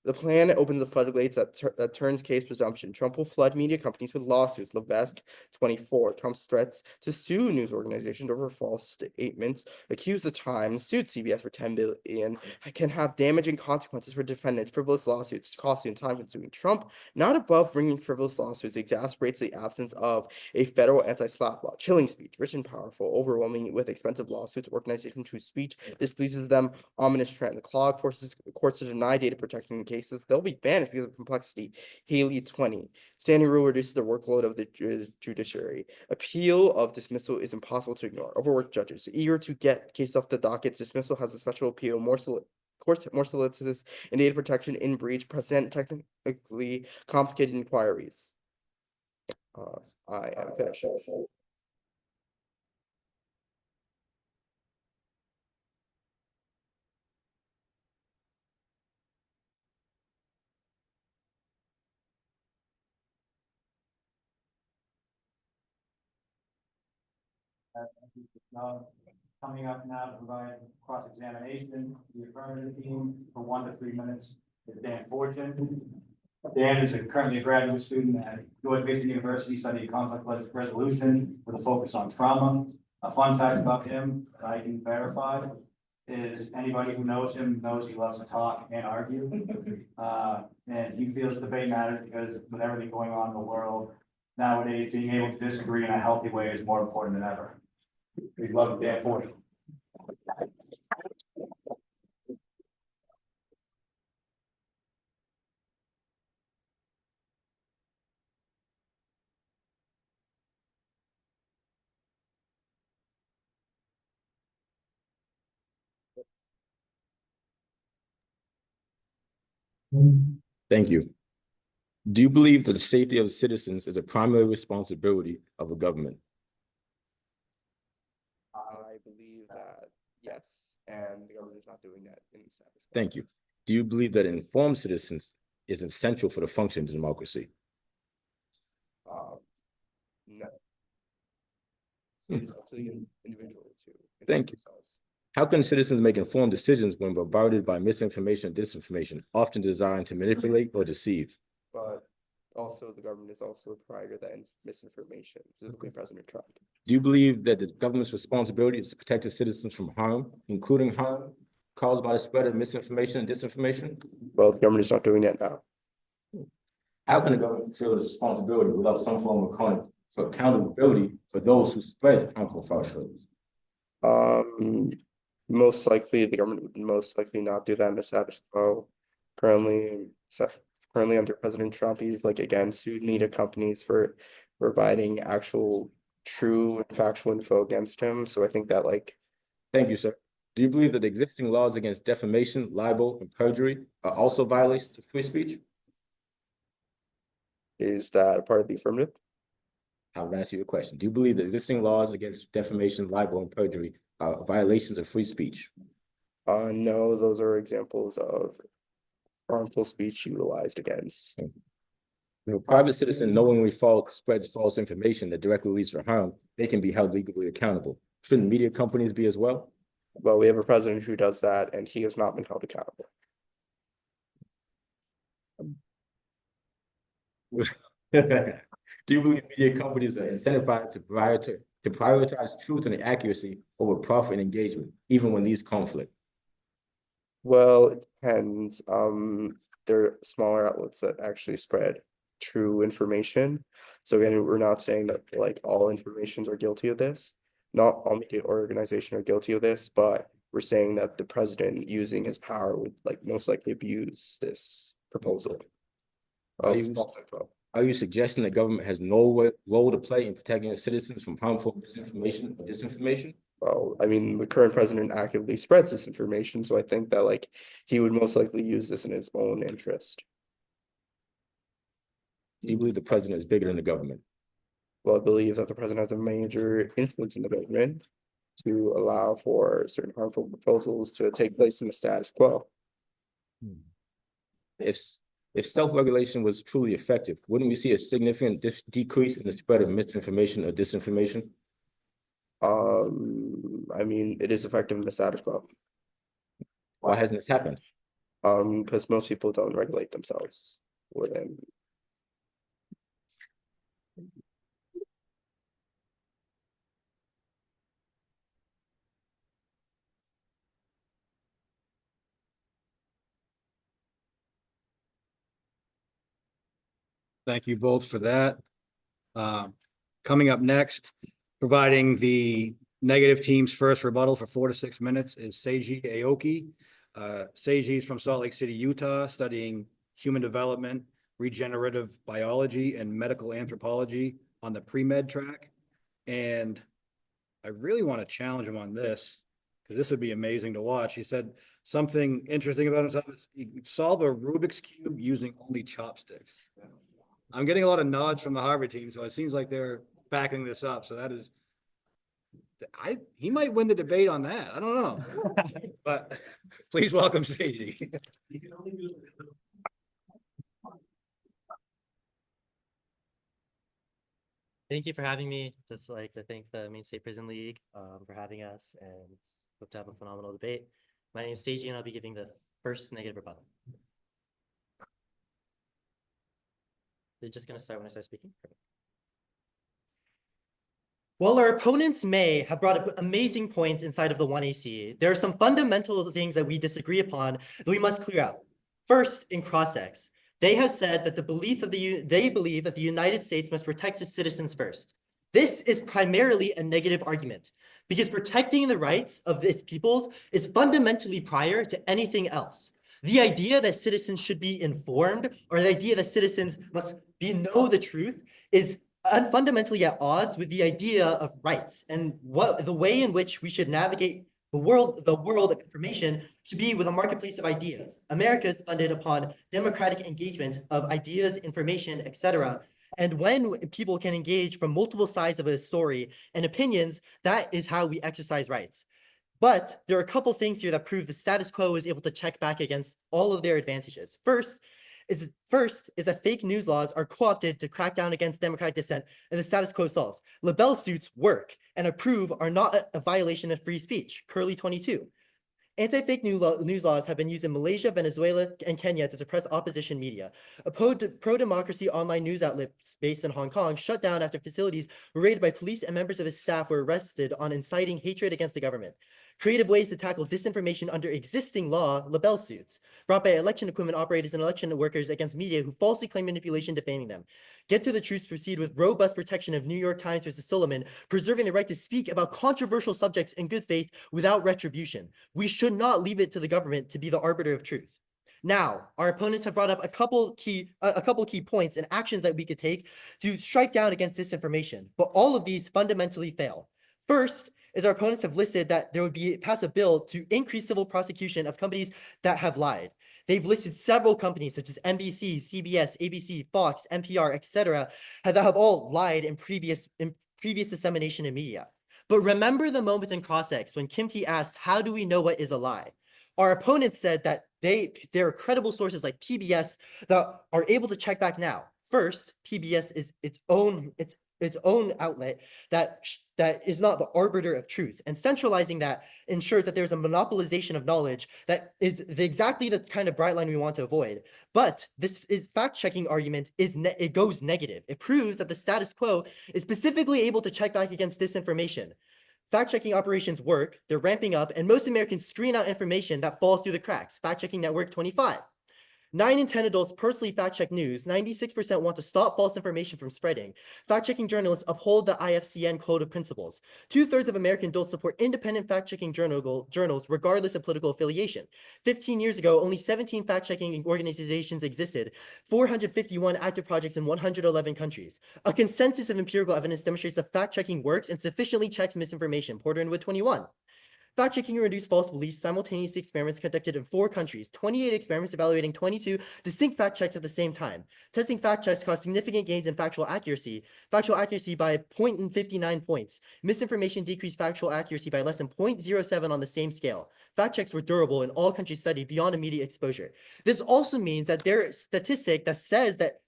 The plan opens the floodgates that turns case presumption. Trump will flood media companies with lawsuits. Levesque 24. Trump's threats to sue news organizations over false statements. Accuse the Times, sued CBS for $10 billion. Can have damaging consequences for defendants. Frivolous lawsuits, costly and time-consuming. Trump, not above bringing frivolous lawsuits, exacerbates the absence of a federal anti-SLAPP law. Chilling speech, rich and powerful, overwhelming with expensive lawsuits. Organizations whose speech displeases them. Ominous trend. The clog forces courts to deny data protection cases. They'll be banished because of complexity. Haley 20. Standing rule reduces the workload of the judiciary. Appeal of dismissal is impossible to ignore. Overworked judges. Eager to get case off the docket, dismissal has a special appeal. Courts more solicitous in data protection in breach, present technically complicated inquiries. I am finished. Coming up now to provide cross-examination, the affirmative team for 1 to 3 minutes is Dan Fortune. Dan is currently a graduate student at George Mason University studying conflict resolution with a focus on trauma. A fun fact about him that I can verify is anybody who knows him knows he loves to talk and argue. And he feels debate matters because with everything going on in the world nowadays, being able to disagree in a healthy way is more important than ever. We love Dan Ford. Thank you. Do you believe that the safety of citizens is a primary responsibility of a government? I believe that, yes, and the government is not doing that in the status quo. Thank you. Do you believe that informed citizens is essential for the function of democracy? No. It's up to the individual to. Thank you. themselves. How can citizens make informed decisions when bombarded by misinformation and disinformation, often designed to manipulate or deceive? But also the government is also a provider of that misinformation, specifically President Trump. Do you believe that the government's responsibility is to protect its citizens from harm, including harm caused by the spread of misinformation and disinformation? Well, the government is not doing that now. How can the government fulfill its responsibility without some form of accountability for those who spread harmful false shows? Most likely the government would most likely not do that in the status quo. Currently under President Trump, he's like again sued media companies for providing actual true and factual info against him. So I think that like, Thank you, sir. Do you believe that the existing laws against defamation, libel, and perjury are also violations of free speech? is that a part of the affirmative? I would ask you a question. Do you believe that existing laws against defamation, libel, and perjury are violations of free speech? No, those are examples of harmful speech utilized against. If a private citizen knowingly spreads false information that directly leads to harm, they can be held legally accountable. Shouldn't media companies be as well? Well, we have a president who does that and he has not been held accountable. Do you believe media companies are incentivized to prioritize truth and accuracy over profit and engagement, even when these conflict? Well, it depends. There are smaller outlets that actually spread true information. So again, we're not saying that like all informations are guilty of this. Not all media organizations are guilty of this, but we're saying that the president using his power would like most likely abuse this proposal Are of you- false info. Are you suggesting that government has no role to play in protecting its citizens from harmful misinformation or disinformation? Well, I mean, the current president actively spreads this information, so I think that like he would most likely use this in his own interest. Do you believe the president is bigger than the government? Well, I believe that the president has a major influence in the government to allow for certain harmful proposals to take place in the status quo. If self-regulation was truly effective, wouldn't we see a significant decrease in the spread of misinformation or disinformation? I mean, it is effective in the status quo. Why hasn't this happened? Because most people don't regulate themselves within. Thank you both for that. Coming up next, providing the negative team's first rebuttal for 4 to 6 minutes is Seiji Aoki. Seiji is from Salt Lake City, Utah, studying human development, regenerative biology, and medical anthropology on the pre-med track. And I really want to challenge him on this, because this would be amazing to watch. He said something interesting about himself is he could solve a Rubik's Cube using only chopsticks. I'm getting a lot of nods from the Harvard team, so it seems like they're backing this up. So that is, he might win the debate on that. I don't know. But please welcome Seiji. Thank you for having me. Just like to thank the Maine State Prison League for having us and hope to have a phenomenal debate. My name is Seiji and I'll be giving the first negative rebuttal. They're just going to start when I start speaking. While our opponents may have brought up amazing points inside of the 1AC, there are some fundamental things that we disagree upon that we must clear out. First, in cross-ex, they have said that they believe that the United States must protect its citizens first. This is primarily a negative argument because protecting the rights of its peoples is fundamentally prior to anything else. The idea that citizens should be informed or the idea that citizens must know the truth is fundamentally at odds with the idea of rights and what the way in which we should navigate the world of information should be with a marketplace of ideas. America is funded upon democratic engagement of ideas, information, etc. And when people can engage from multiple sides of a story and opinions, that is how we exercise rights. But there are a couple things here that prove the status quo is able to check back against all of their advantages. First is that fake news laws are co-opted to crack down against democratic dissent and the status quo solves. Libel suits work and approve are not a violation of free speech. Curly 22. Anti-fake news laws have been used in Malaysia, Venezuela, and Kenya to suppress opposition media. A pro-democracy online news outlets based in Hong Kong shut down after facilities were raided by police and members of its staff were arrested on inciting hatred against the government. Creative ways to tackle disinformation under existing law, libel suits, brought by election equipment operators and election workers against media who falsely claim manipulation defaming them. Get to the truth proceed with robust protection of New York Times versus Solomon, preserving the right to speak about controversial subjects in good faith without retribution. We should not leave it to the government to be the arbiter of truth. Now, our opponents have brought up a couple key points and actions that we could take to strike down against disinformation, but all of these fundamentally fail. First, is our opponents have listed that there would be pass a bill to increase civil prosecution of companies that have lied. They've listed several companies such as NBC, CBS, ABC, Fox, NPR, etc., that have all lied in previous dissemination in media. But remember the moment in cross-ex when Kim T asked, "How do we know what is a lie?" Our opponents said that there are credible sources like PBS that are able to check back now. First, PBS is its own outlet that is not the arbiter of truth, and centralizing that ensures that there's a monopolization of knowledge that is exactly the kind of bright line we want to avoid. But this fact-checking argument it goes negative. It proves that the status quo is specifically able to check back against disinformation. Fact-checking operations work, they're ramping up, and most Americans screen out information that falls through the cracks. Fact-checking network 25. 9 in 10 adults personally fact-check news. 96% want to stop false information from spreading. Fact-checking journalists uphold the IFCN Code of Principles. 2/3 of American adults support independent fact-checking journals regardless of political affiliation. 15 years ago, only 17 fact-checking organizations existed, 451 active projects in 111 countries. A consensus of empirical evidence demonstrates that fact-checking works and sufficiently checks misinformation. Porter and Wood 21. Fact-checking and reduced false beliefs simultaneous experiments conducted in 4 countries, 28 experiments evaluating 22 distinct fact checks at the same time. Testing fact checks caused significant gains in factual accuracy by 0.59 points. Misinformation decreased factual accuracy by less than 0.07 on the same scale. Fact checks were durable in all countries studied beyond immediate exposure. This also means that their statistic that says that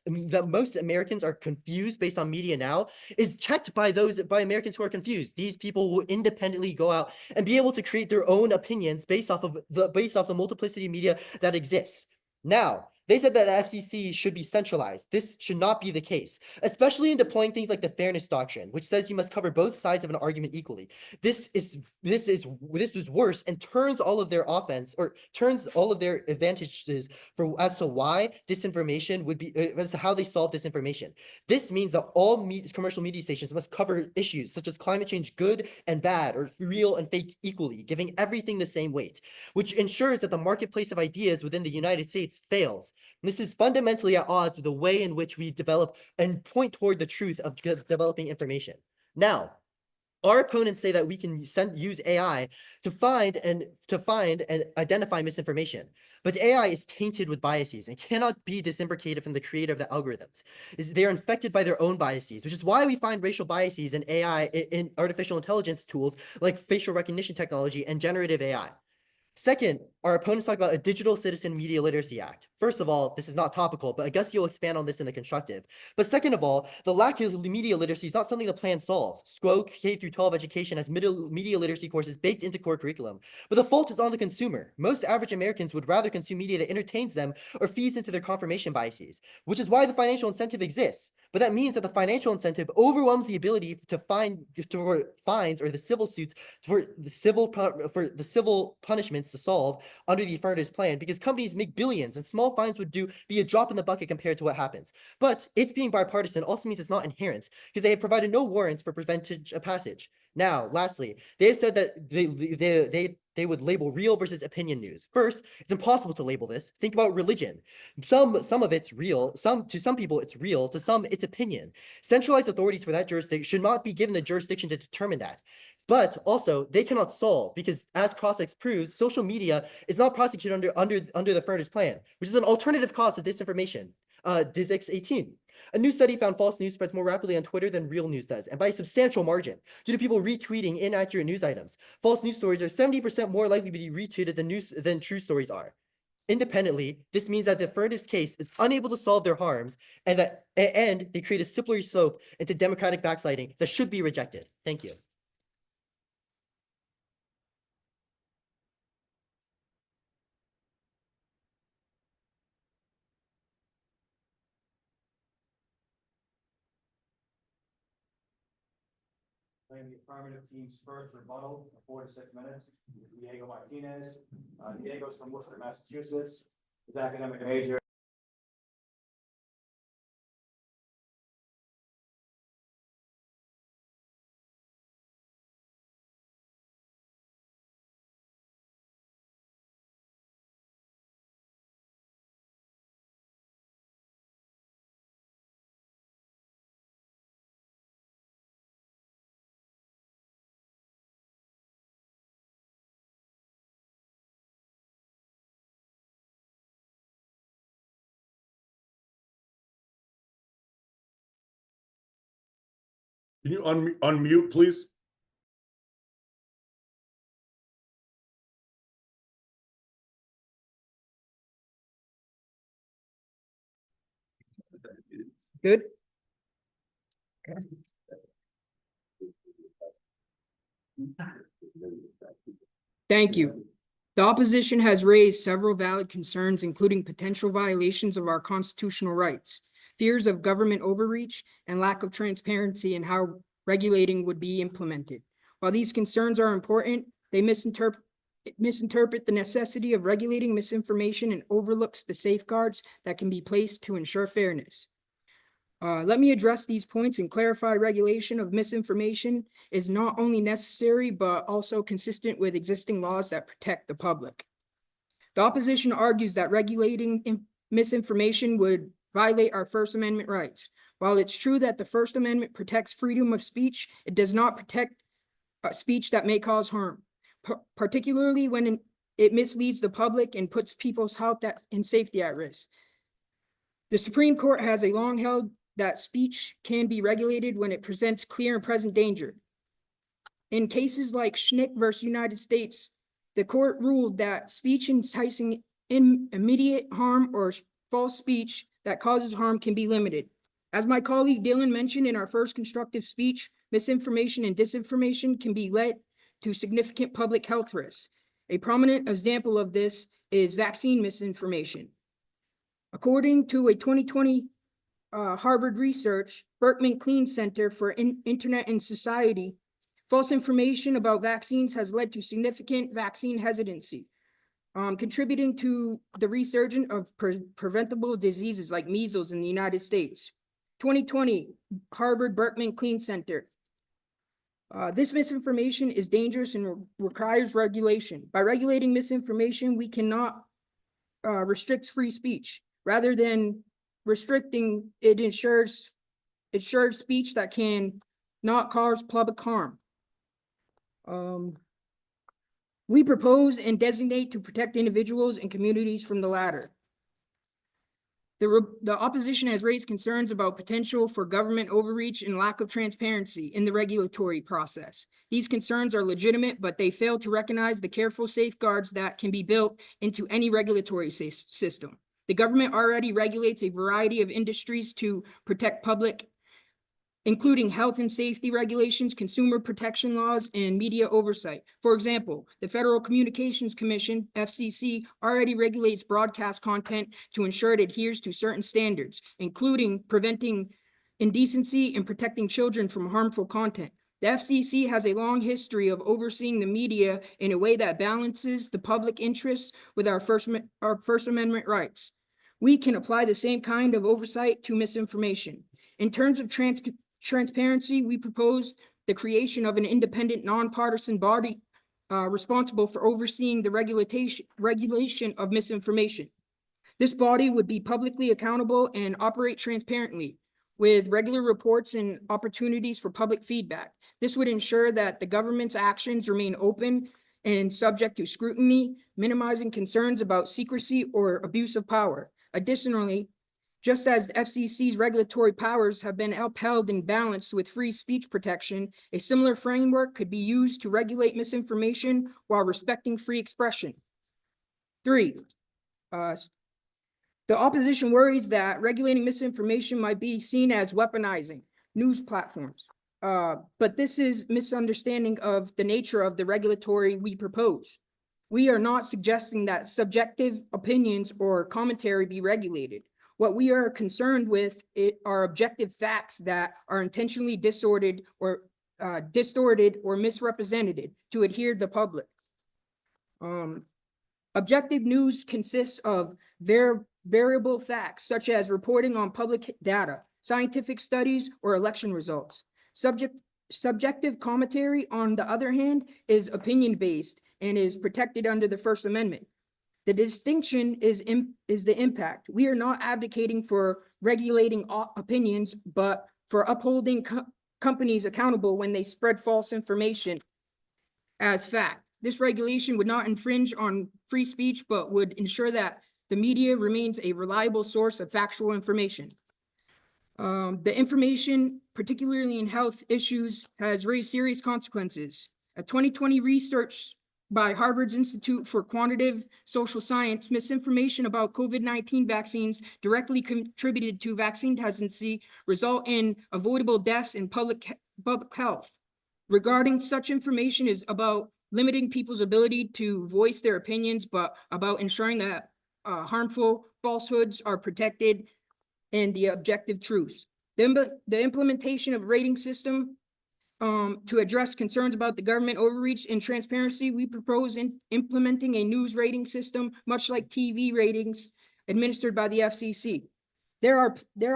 most Americans are confused based on media now is checked by Americans who are confused. These people will independently go out and be able to create their own opinions based off the multiplicity of media that exists. Now, they said that the FCC should be centralized. This should not be the case, especially in deploying things like the fairness doctrine, which says you must cover both sides of an argument equally. This is worse and turns all of their advantages as to why disinformation would be as to how they solve disinformation. This means that all commercial media stations must cover issues such as climate change, good and bad, or real and fake equally, giving everything the same weight, which ensures that the marketplace of ideas within the United States fails. This is fundamentally at odds with the way in which we develop and point toward the truth of developing information. Now, our opponents say that we can use AI to find and identify misinformation, but AI is tainted with biases and cannot be disimbricated from the creator of the algorithms. They are infected by their own biases, which is why we find racial biases in AI in artificial intelligence tools like facial recognition technology and generative AI. Second, our opponents talk about a Digital Citizen Media Literacy Act. First of all, this is not topical, but I guess you'll expand on this in the constructive. But second of all, the lack of media literacy is not something the plan solves. SCRO K-12 education has media literacy courses baked into core curriculum. But the fault is on the consumer. Most average Americans would rather consume media that entertains them or feeds into their confirmation biases, which is why the financial incentive exists. But that means that the financial incentive overwhelms the ability to for fines or the civil suits for the civil punishments to solve under the affirmatives plan, because companies make billions and small fines would be a drop in the bucket compared to what happens. But it being bipartisan also means it's not inherent, because they have provided no warrants for preventive passage. Now, lastly, they have said that they would label real versus opinion news. First, it's impossible to label this. Think about religion. Some of it's real, to some people it's real, to some it's opinion. Centralized authorities for that jurisdiction should not be given the jurisdiction to determine that. But also, they cannot solve, because as CrossX proves, social media is not prosecuted under the Furness plan, which is an alternative cause of disinformation. DISX 18. A new study found false news spreads more rapidly on Twitter than real news does, and by a substantial margin, due to people retweeting inaccurate news items. False news stories are 70% more likely to be retweeted than true stories are. Independently, this means that the affirmatives case is unable to solve their harms, and they create a slippery slope into democratic backsliding that should be rejected. Thank you. Claim the affirmative team's first rebuttal of 4 to 6 minutes. Diego Martinez. Diego's from Worcester, Massachusetts. His academic major. Can you unmute, please? Good. Thank you. The opposition has raised several valid concerns, including potential violations of our constitutional rights, fears of government overreach, and lack of transparency in how regulating would be implemented. While these concerns are important, they misinterpret the necessity of regulating misinformation and overlooks the safeguards that can be placed to ensure fairness. Let me address these points and clarify regulation of misinformation is not only necessary, but also consistent with existing laws that protect the public. The opposition argues that regulating misinformation would violate our First Amendment rights. While it's true that the First Amendment protects freedom of speech, it does not protect speech that may cause harm, particularly when it misleads the public and puts people's health and safety at risk. The Supreme Court has long held that speech can be regulated when it presents clear and present danger. In cases like Schnick versus United States, the court ruled that speech enticing immediate harm or false speech that causes harm can be limited. As my colleague Dylan mentioned in our first constructive speech, misinformation and disinformation can be led to significant public health risks. A prominent example of this is vaccine misinformation. According to a 2020 Harvard research, Berkman Klein Center for Internet and Society, false information about vaccines has led to significant vaccine hesitancy, contributing to the resurgence of preventable diseases like measles in the United States. 2020, Harvard Berkman Klein Center. This misinformation is dangerous and requires regulation. By regulating misinformation, we cannot restrict free speech. Rather than restricting, it ensures speech that can not cause public harm. We propose and designate to protect individuals and communities from the latter. The opposition has raised concerns about potential for government overreach and lack of transparency in the regulatory process. These concerns are legitimate, but they fail to recognize the careful safeguards that can be built into any regulatory system. The government already regulates a variety of industries to protect public, including health and safety regulations, consumer protection laws, and media oversight. For example, the Federal Communications Commission, FCC, already regulates broadcast content to ensure it adheres to certain standards, including preventing indecency and protecting children from harmful content. The FCC has a long history of overseeing the media in a way that balances the public interests with our First Amendment rights. We can apply the same kind of oversight to misinformation. In terms of transparency, we propose the creation of an independent, nonpartisan body responsible for overseeing the regulation of misinformation. This body would be publicly accountable and operate transparently, with regular reports and opportunities for public feedback. This would ensure that the government's actions remain open and subject to scrutiny, minimizing concerns about secrecy or abuse of power. Additionally, just as the FCC's regulatory powers have been upheld and balanced with free speech protection, a similar framework could be used to regulate misinformation while respecting free expression. 3, the opposition worries that regulating misinformation might be seen as weaponizing news platforms. But this is misunderstanding of the nature of the regulatory we propose. We are not suggesting that subjective opinions or commentary be regulated. What we are concerned with are objective facts that are intentionally distorted or misrepresented to adhere to the public. Objective news consists of variable facts, such as reporting on public data, scientific studies, or election results. Subjective commentary, on the other hand, is opinion-based and is protected under the First Amendment. The distinction is the impact. We are not advocating for regulating opinions, but for upholding companies accountable when they spread false information as fact. This regulation would not infringe on free speech, but would ensure that the media remains a reliable source of factual information. The information, particularly in health issues, has raised serious consequences. A 2020 research by Harvard's Institute for Quantitative Social Science, misinformation about COVID-19 vaccines directly contributed to vaccine hesitancy, result in avoidable deaths in public health. Regarding such information is about limiting people's ability to voice their opinions, but about ensuring that harmful falsehoods are protected and the objective truths. The implementation of a rating system to address concerns about the government overreach and transparency, we propose implementing a news rating system, much like TV ratings administered by the FCC. There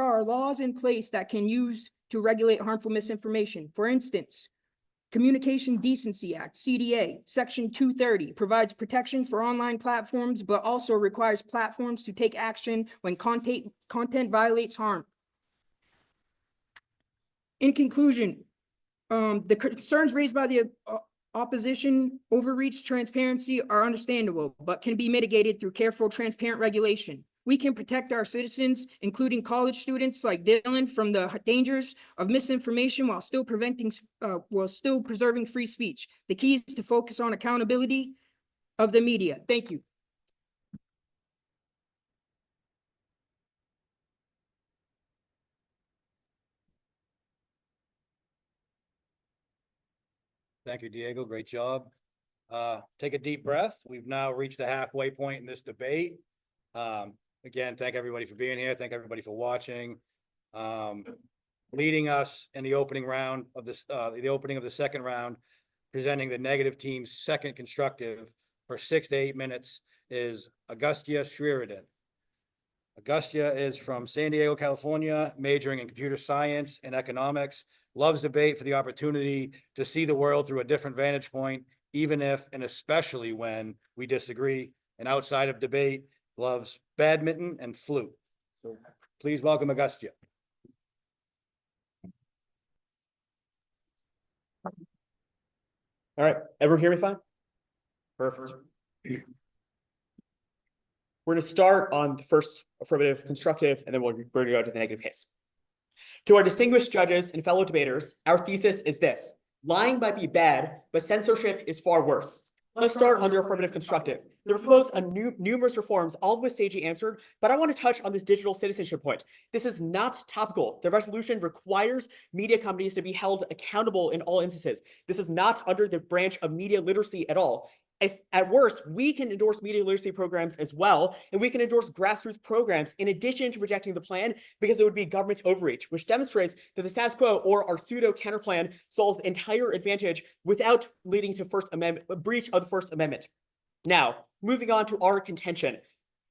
are laws in place that can use to regulate harmful misinformation. For instance, Communication Decency Act, CDA, Section 230, provides protection for online platforms, but also requires platforms to take action when content violates harm. In conclusion, the concerns raised by the opposition, overreach, transparency are understandable, but can be mitigated through careful, transparent regulation. We can protect our citizens, including college students like Dylan, from the dangers of misinformation while still preserving free speech. The key is to focus on accountability of the media. Thank you. Thank you, Diego. Great job. Take a deep breath. We've now reached the halfway point in this debate. Again, thank everybody for being here. Thank everybody for watching. Leading us in the opening round of this, the opening of the second round, presenting the negative team's second constructive for 6 to 8 minutes is Augustia Sheridan. Augustia is from San Diego, California, majoring in computer science and economics, loves debate for the opportunity to see the world through a different vantage point, even if and especially when we disagree. And outside of debate, loves badminton and flute. So please welcome Augustia. All right, everyone hear me fine? Perfect. We're going to start on the first affirmative constructive, and then we're going to go to the negative case. To our distinguished judges and fellow debaters, our thesis is this: lying might be bad, but censorship is far worse. Let's start under affirmative constructive. They propose numerous reforms, all of which Seiji answered, but I want to touch on this digital citizenship point. This is not topical. The resolution requires media companies to be held accountable in all instances. This is not under the branch of media literacy at all. If at worst, we can endorse media literacy programs as well, and we can endorse grassroots programs in addition to rejecting the plan, because it would be government overreach, which demonstrates that the status quo or our pseudo counterplan solves the entire advantage without leading to First Amendment, a breach of the First Amendment. Now, moving on to our contention.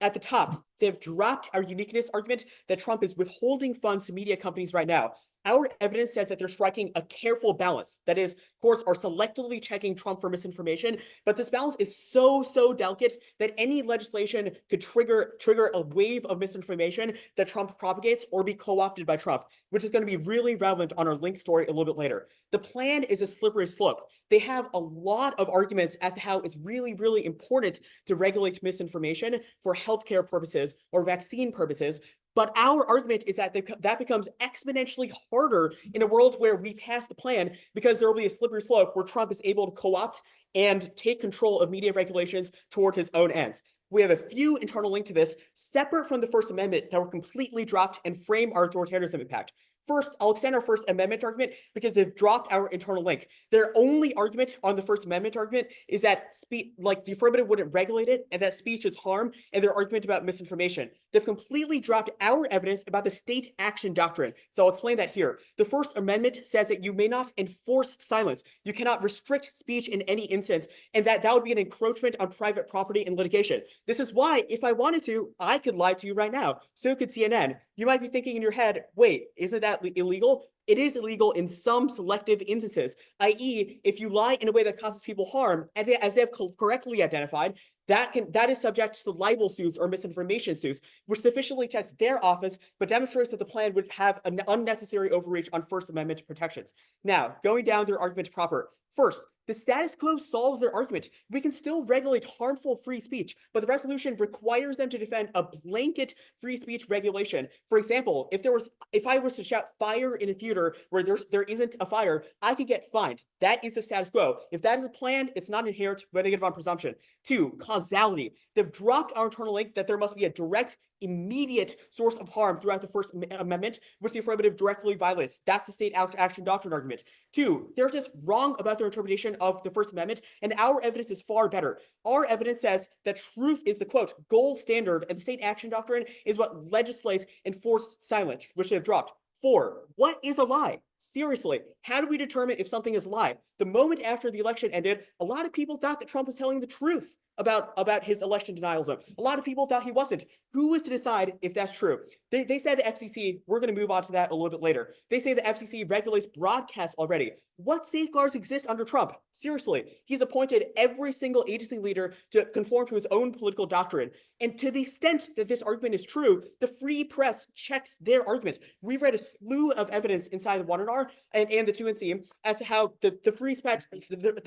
At the top, they have dropped our uniqueness argument that Trump is withholding funds to media companies right now. Our evidence says that they're striking a careful balance. That is, courts are selectively checking Trump for misinformation, but this balance is so delicate that any legislation could trigger a wave of misinformation that Trump propagates or be co-opted by Trump, which is going to be really relevant on our link story a little bit later. The plan is a slippery slope. They have a lot of arguments as to how it's really important to regulate misinformation for healthcare purposes or vaccine purposes. But our argument is that that becomes exponentially harder in a world where we pass the plan, because there will be a slippery slope where Trump is able to co-opt and take control of media regulations toward his own ends. We have a few internal links to this, separate from the First Amendment, that were completely dropped and frame our authoritarianism impact. First, I'll extend our First Amendment argument because they've dropped our internal link. Their only argument on the First Amendment argument is that the affirmative wouldn't regulate it and that speech is harm, and their argument about misinformation. They've completely dropped our evidence about the state action doctrine. So I'll explain that here. The First Amendment says that you may not enforce silence. You cannot restrict speech in any instance, and that would be an encroachment on private property and litigation. This is why, if I wanted to, I could lie to you right now. So could CNN. You might be thinking in your head, wait, isn't that illegal? It is illegal in some selective instances, i.e., if you lie in a way that causes people harm, and as they have correctly identified, that is subject to libel suits or misinformation suits, which sufficiently checks their office, but demonstrates that the plan would have an unnecessary overreach on First Amendment protections. Now, going down their argument proper. First, the status quo solves their argument. We can still regulate harmful free speech, but the resolution requires them to defend a blanket free speech regulation. For example, if I was to shout fire in a theater where there isn't a fire, I could get fined. That is the status quo. If that is a plan, it's not inherent negative on presumption. 2, causality. They've dropped our internal link that there must be a direct, immediate source of harm throughout the First Amendment, which the affirmative directly violates. That's the state action doctrine argument. 2, they're just wrong about their interpretation of the First Amendment, and our evidence is far better. Our evidence says that truth is the, quote, gold standard, and the state action doctrine is what legislates enforced silence, which they've dropped. 4, what is a lie? Seriously, how do we determine if something is a lie? The moment after the election ended, a lot of people thought that Trump was telling the truth about his election denialism. A lot of people thought he wasn't. Who was to decide if that's true? They said the FCC, we're going to move on to that a little bit later. They say the FCC regulates broadcasts already. What safeguards exist under Trump? Seriously, he's appointed every single agency leader to conform to his own political doctrine. And to the extent that this argument is true, the free press checks their argument. We've read a slew of evidence inside the 1NR and the 2NC as to how the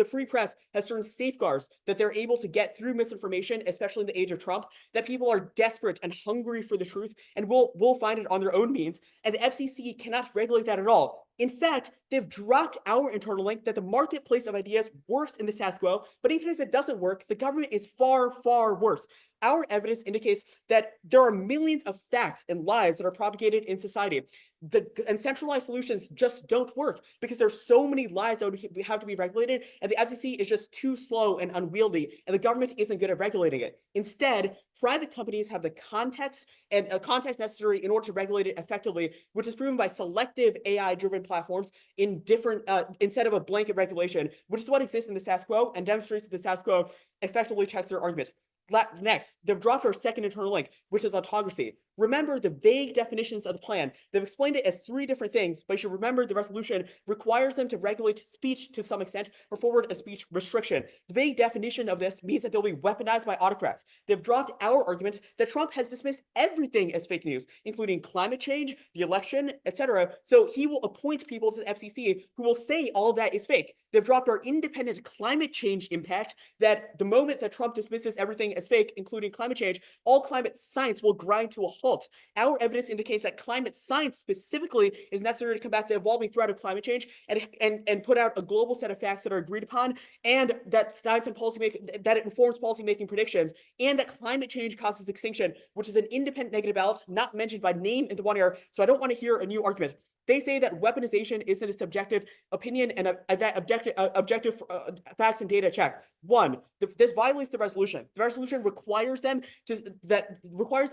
free press has certain safeguards that they're able to get through misinformation, especially in the age of Trump, that people are desperate and hungry for the truth and will find it on their own means. And the FCC cannot regulate that at all. In fact, they've dropped our internal link that the marketplace of ideas works in the status quo, but even if it doesn't work, the government is far worse. Our evidence indicates that there are millions of facts and lies that are propagated in society. And centralized solutions just don't work because there's so many lies that would have to be regulated, and the FCC is just too slow and unwieldy, and the government isn't good at regulating it. Instead, private companies have the context necessary in order to regulate it effectively, which is proven by selective AI-driven platforms in different instead of a blanket regulation, which is what exists in the status quo and demonstrates that the status quo effectively checks their argument. Next, they've dropped our second internal link, which is autocracy. Remember the vague definitions of the plan. They've explained it as 3 different things, but you should remember the resolution requires them to regulate speech to some extent or forward a speech restriction. The vague definition of this means that they'll be weaponized by autocrats. They've dropped our argument that Trump has dismissed everything as fake news, including climate change, the election, etc. So he will appoint people to the FCC who will say all of that is fake. They've dropped our independent climate change impact, that the moment that Trump dismisses everything as fake, including climate change, all climate science will grind to a halt. Our evidence indicates that climate science specifically is necessary to combat the evolving threat of climate change and put out a global set of facts that are agreed upon, and that science and that it informs policymaking predictions, and that climate change causes extinction, which is an independent negative ballot not mentioned by name in the one here. So I don't want to hear a new argument. They say that weaponization isn't a subjective opinion and that objective facts and data check. One, this violates the resolution. The resolution requires that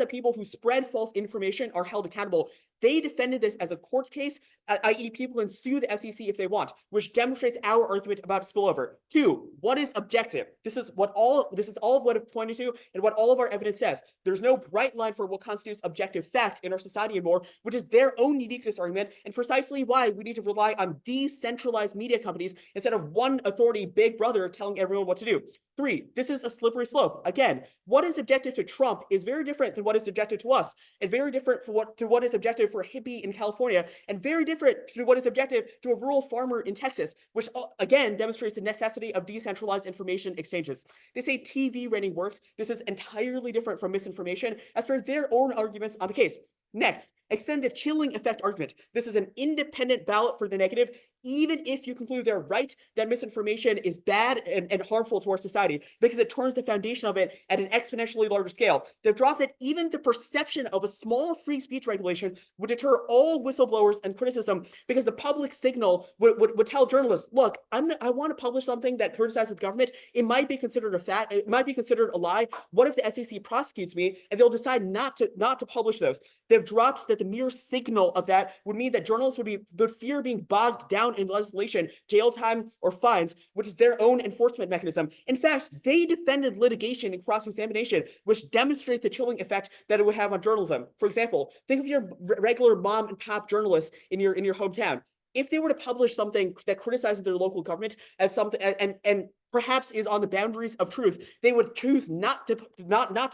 people who spread false information are held accountable. They defended this as a court case, i.e. people can sue the FCC if they want, which demonstrates our argument about spillover. Two, what is objective? This is all of what I've pointed to and what all of our evidence says. There's no bright line for what constitutes objective fact in our society anymore, which is their own uniqueness argument, and precisely why we need to rely on decentralized media companies instead of one authority, Big Brother, telling everyone what to do. Three, this is a slippery slope. Again, what is objective to Trump is very different than what is objective to us, and very different to what is objective for a hippie in California, and very different to what is objective to a rural farmer in Texas, which again demonstrates the necessity of decentralized information exchanges. They say TV rating works. This is entirely different from misinformation as per their own arguments on the case. Next, extend a chilling effect argument. This is an independent ballot for the negative, even if you conclude they're right that misinformation is bad and harmful to our society, because it turns the foundation of it at an exponentially larger scale. They've dropped that even the perception of a small free speech regulation would deter all whistleblowers and criticism, because the public signal would tell journalists, look, I want to publish something that criticizes the government. It might be considered it might be considered a lie. What if the SEC prosecutes me? And they'll decide not to publish those. They've dropped that the mere signal of that would mean that journalists would fear being bogged down in legislation, jail time, or fines, which is their own enforcement mechanism. In fact, they defended litigation and cross-examination, which demonstrates the chilling effect that it would have on journalism. For example, think of your regular mom and pop journalist in your hometown. If they were to publish something that criticizes their local government as something and perhaps is on the boundaries of truth, they would choose not to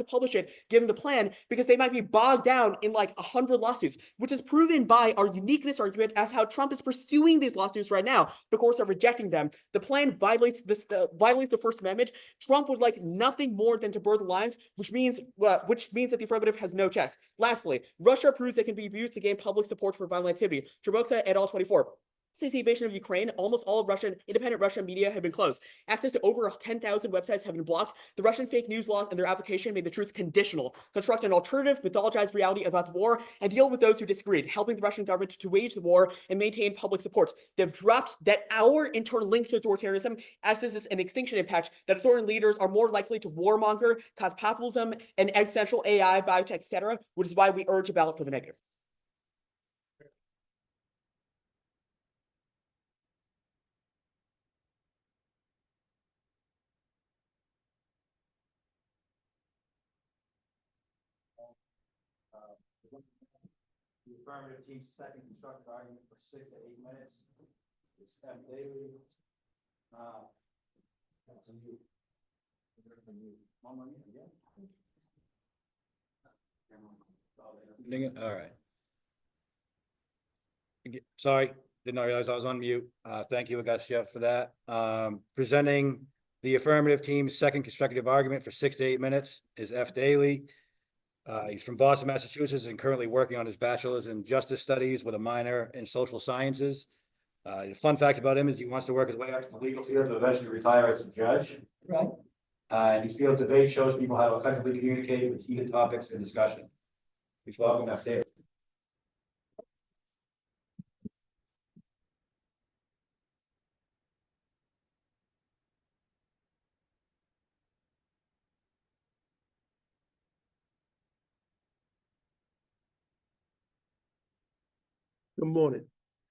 publish it given the plan, because they might be bogged down in like 100 lawsuits, which is proven by our uniqueness argument as how Trump is pursuing these lawsuits right now, of course, of rejecting them. The plan violates the First Amendment. Trump would like nothing more than to blur the lines, which means that the affirmative has no checks. Lastly, Russia proves it can be abused to gain public support for violent activity. Traboxa et al. 24. Since the invasion of Ukraine, almost all of independent Russian media have been closed. Access to over 10,000 websites have been blocked. The Russian fake news laws and their application made the truth conditional. Construct an alternative, mythologized reality about the war, and deal with those who disagreed, helping the Russian government to wage the war and maintain public support. They've dropped that our internal link to authoritarianism, as this is an extinction impact, that authoritarian leaders are more likely to warmonger, cause populism, and existential AI, biotech, etc., which is why we urge a ballot for the negative. The affirmative team's second constructive argument for 6 to 8 minutes is F. Daly. All right. Sorry, did not realize I was on mute. Thank you, Augustia, for that. Presenting the affirmative team's second constructive argument for 6 to 8 minutes is F. Daly. He's from Boston, Massachusetts, and currently working on his bachelor's in justice studies with a minor in social sciences. The fun fact about him is he wants to work his way up to the legal field to eventually retire as a judge. Right. And he feels debate shows people how to effectively communicate with heated topics and discussion. Please welcome F. Daly. Good morning.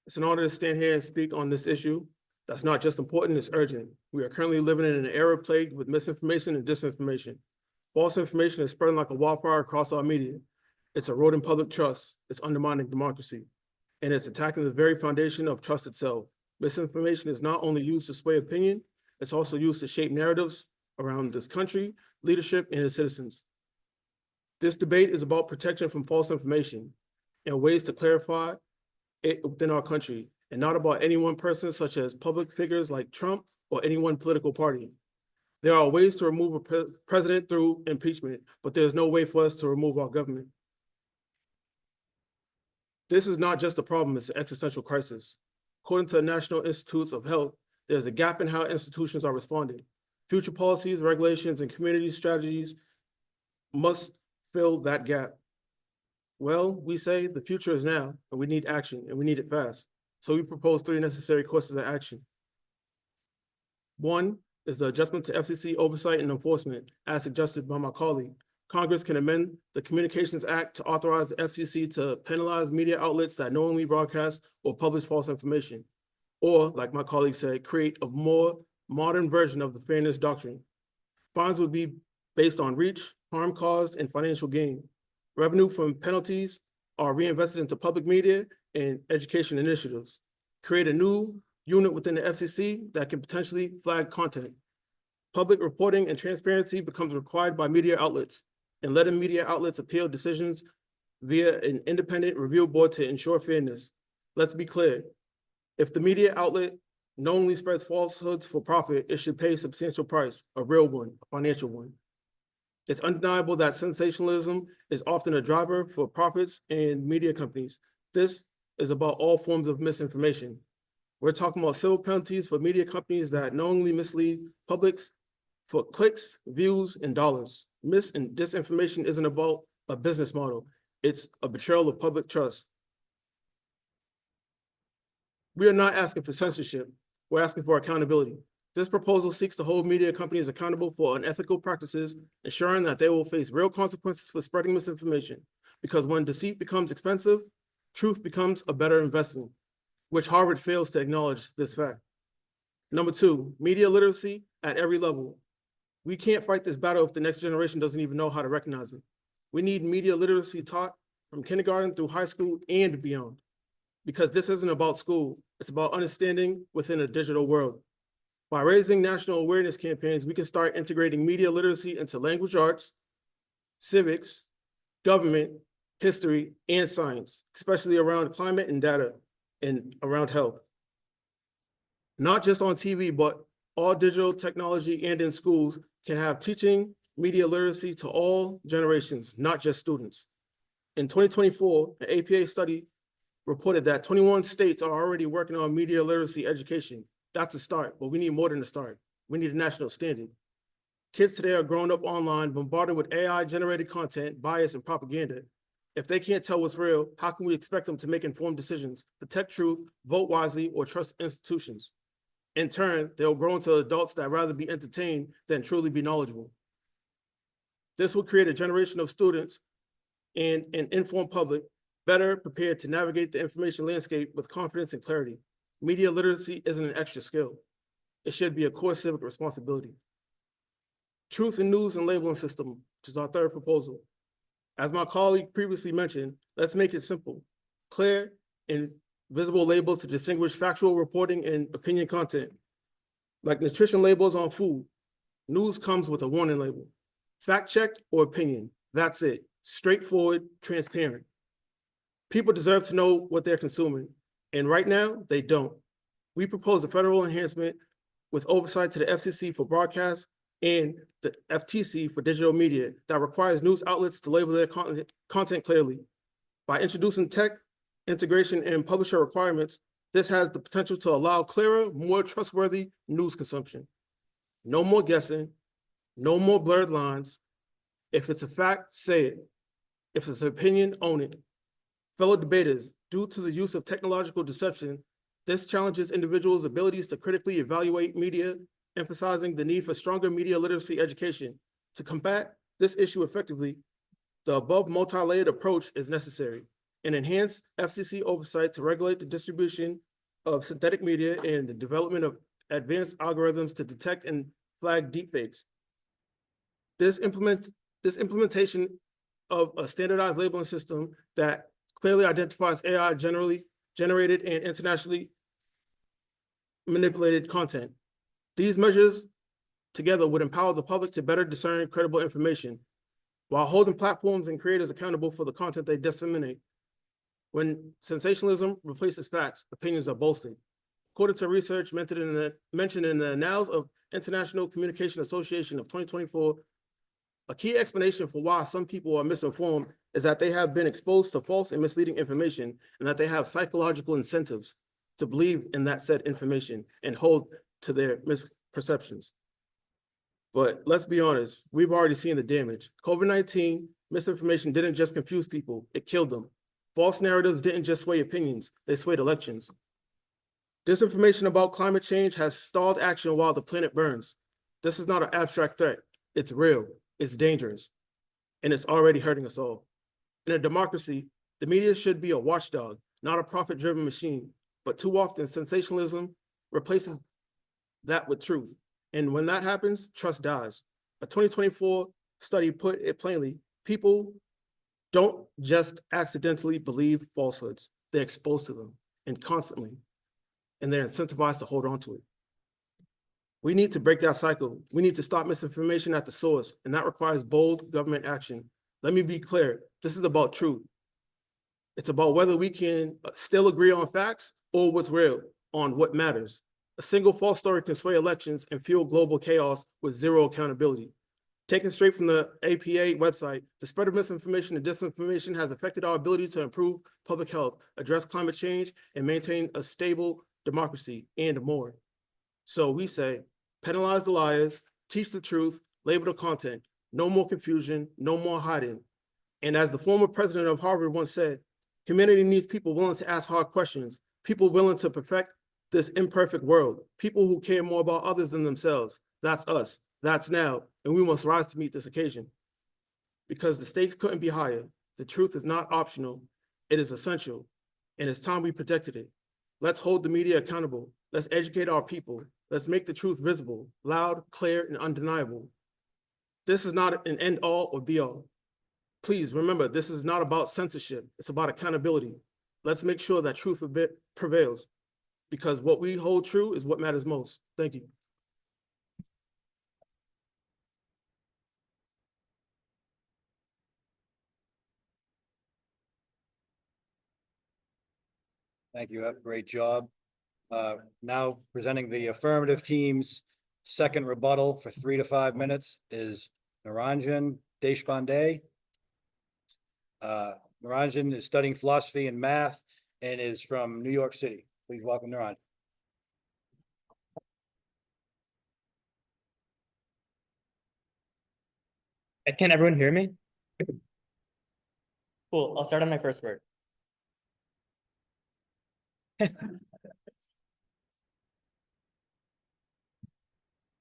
It's an honor to stand here and speak on this issue. That's not just important, it's urgent. We are currently living in an era plagued with misinformation and disinformation. False information is spreading like a wildfire across our media. It's eroding public trust, it's undermining democracy, and it's attacking the very foundation of trust itself. Misinformation is not only used to sway opinion, it's also used to shape narratives around this country, leadership, and its citizens. This debate is about protection from false information and ways to clarify it within our country, and not about any one person, such as public figures like Trump or any one political party. There are ways to remove a president through impeachment, but there's no way for us to remove our government. This is not just a problem, it's an existential crisis. According to the National Institutes of Health, there's a gap in how institutions are responding. Future policies, regulations, and community strategies must fill that gap. Well, we say the future is now, and we need action, and we need it fast. So we propose 3 necessary courses of action. 1 is the adjustment to FCC oversight and enforcement, as suggested by my colleague. Congress can amend the Communications Act to authorize the FCC to penalize media outlets that knowingly broadcast or publish false information. Or, like my colleague said, create a more modern version of the fairness doctrine. Fines would be based on reach, harm caused, and financial gain. Revenue from penalties are reinvested into public media and education initiatives. Create a new unit within the FCC that can potentially flag content. Public reporting and transparency becomes required by media outlets, and letting media outlets appeal decisions via an independent review board to ensure fairness. Let's be clear. If the media outlet knowingly spreads falsehoods for profit, it should pay a substantial price, a real one, a financial one. It's undeniable that sensationalism is often a driver for profits in media companies. This is about all forms of misinformation. We're talking about civil penalties for media companies that knowingly mislead publics for clicks, views, and dollars. Mis and disinformation isn't about a business model. It's a betrayal of public trust. We are not asking for censorship. We're asking for accountability. This proposal seeks to hold media companies accountable for unethical practices, ensuring that they will face real consequences for spreading misinformation. Because when deceit becomes expensive, truth becomes a better investment, which Harvard fails to acknowledge this fact. Number 2, media literacy at every level. We can't fight this battle if the next generation doesn't even know how to recognize it. We need media literacy taught from kindergarten through high school and beyond. Because this isn't about school, it's about understanding within a digital world. By raising national awareness campaigns, we can start integrating media literacy into language arts, civics, government, history, and science, especially around climate and data and around health. Not just on TV, but all digital technology and in schools can have teaching media literacy to all generations, not just students. In 2024, an APA study reported that 21 states are already working on media literacy education. That's a start, but we need more than a start. We need a national standard. Kids today are growing up online, bombarded with AI-generated content, bias, and propaganda. If they can't tell what's real, how can we expect them to make informed decisions, protect truth, vote wisely, or trust institutions? In turn, they'll grow into adults that rather be entertained than truly be knowledgeable. This will create a generation of students and an informed public better prepared to navigate the information landscape with confidence and clarity. Media literacy isn't an extra skill. It should be a core civic responsibility. Truth in news and labeling system, which is our 3rd proposal. As my colleague previously mentioned, let's make it simple, clear, and visible labels to distinguish factual reporting and opinion content. Like nutrition labels on food, news comes with a warning label. Fact checked or opinion, that's it. Straightforward, transparent. People deserve to know what they're consuming, and right now, they don't. We propose a federal enhancement with oversight to the FCC for broadcast and the FTC for digital media that requires news outlets to label their content clearly. By introducing tech, integration, and publisher requirements, this has the potential to allow clearer, more trustworthy news consumption. No more guessing, no more blurred lines. If it's a fact, say it. If it's an opinion, own it. Fellow debaters, due to the use of technological deception, this challenges individuals' abilities to critically evaluate media, emphasizing the need for stronger media literacy education. To combat this issue effectively, the above multi-layered approach is necessary. An enhanced FCC oversight to regulate the distribution of synthetic media and the development of advanced algorithms to detect and flag deepfakes. This implementation of a standardized labeling system that clearly identifies AI generally generated and internationally manipulated content. These measures together would empower the public to better discern credible information while holding platforms and creators accountable for the content they disseminate. When sensationalism replaces facts, opinions are bolstered. According to research mentioned in the Annals of International Communication Association of 2024, a key explanation for why some people are misinformed is that they have been exposed to false and misleading information and that they have psychological incentives to believe in that said information and hold to their misperceptions. But let's be honest, we've already seen the damage. COVID-19 misinformation didn't just confuse people, it killed them. False narratives didn't just sway opinions, they swayed elections. Disinformation about climate change has stalled action while the planet burns. This is not an abstract threat, it's real, it's dangerous, and it's already hurting us all. In a democracy, the media should be a watchdog, not a profit-driven machine, but too often sensationalism replaces that with truth. And when that happens, trust dies. A 2024 study put it plainly, people don't just accidentally believe falsehoods, they're exposed to them and constantly, and they're incentivized to hold on to it. We need to break that cycle. We need to stop misinformation at the source, and that requires bold government action. Let me be clear, this is about truth. It's about whether we can still agree on facts or what's real, on what matters. A single false story can sway elections and fuel global chaos with zero accountability. Taken straight from the APA website, the spread of misinformation and disinformation has affected our ability to improve public health, address climate change, and maintain a stable democracy, and more. So we say, penalize the liars, teach the truth, label the content, no more confusion, no more hiding. And as the former president of Harvard once said, humanity needs people willing to ask hard questions, people willing to perfect this imperfect world, people who care more about others than themselves. That's us, that's now, and we must rise to meet this occasion. Because the stakes couldn't be higher, the truth is not optional, it is essential, and it's time we protected it. Let's hold the media accountable, let's educate our people, let's make the truth visible, loud, clear, and undeniable. This is not an end all or be all. Please remember, this is not about censorship, it's about accountability. Let's make sure that truth prevails, because what we hold true is what matters most. Thank you. Thank you, Ep. Great job. Now presenting the affirmative team's second rebuttal for 3 to 5 minutes is Niranjan Deshpande. Niranjan is studying philosophy and math and is from New York City. Please welcome Niranjan. Can everyone hear me? Cool, I'll start on my first word.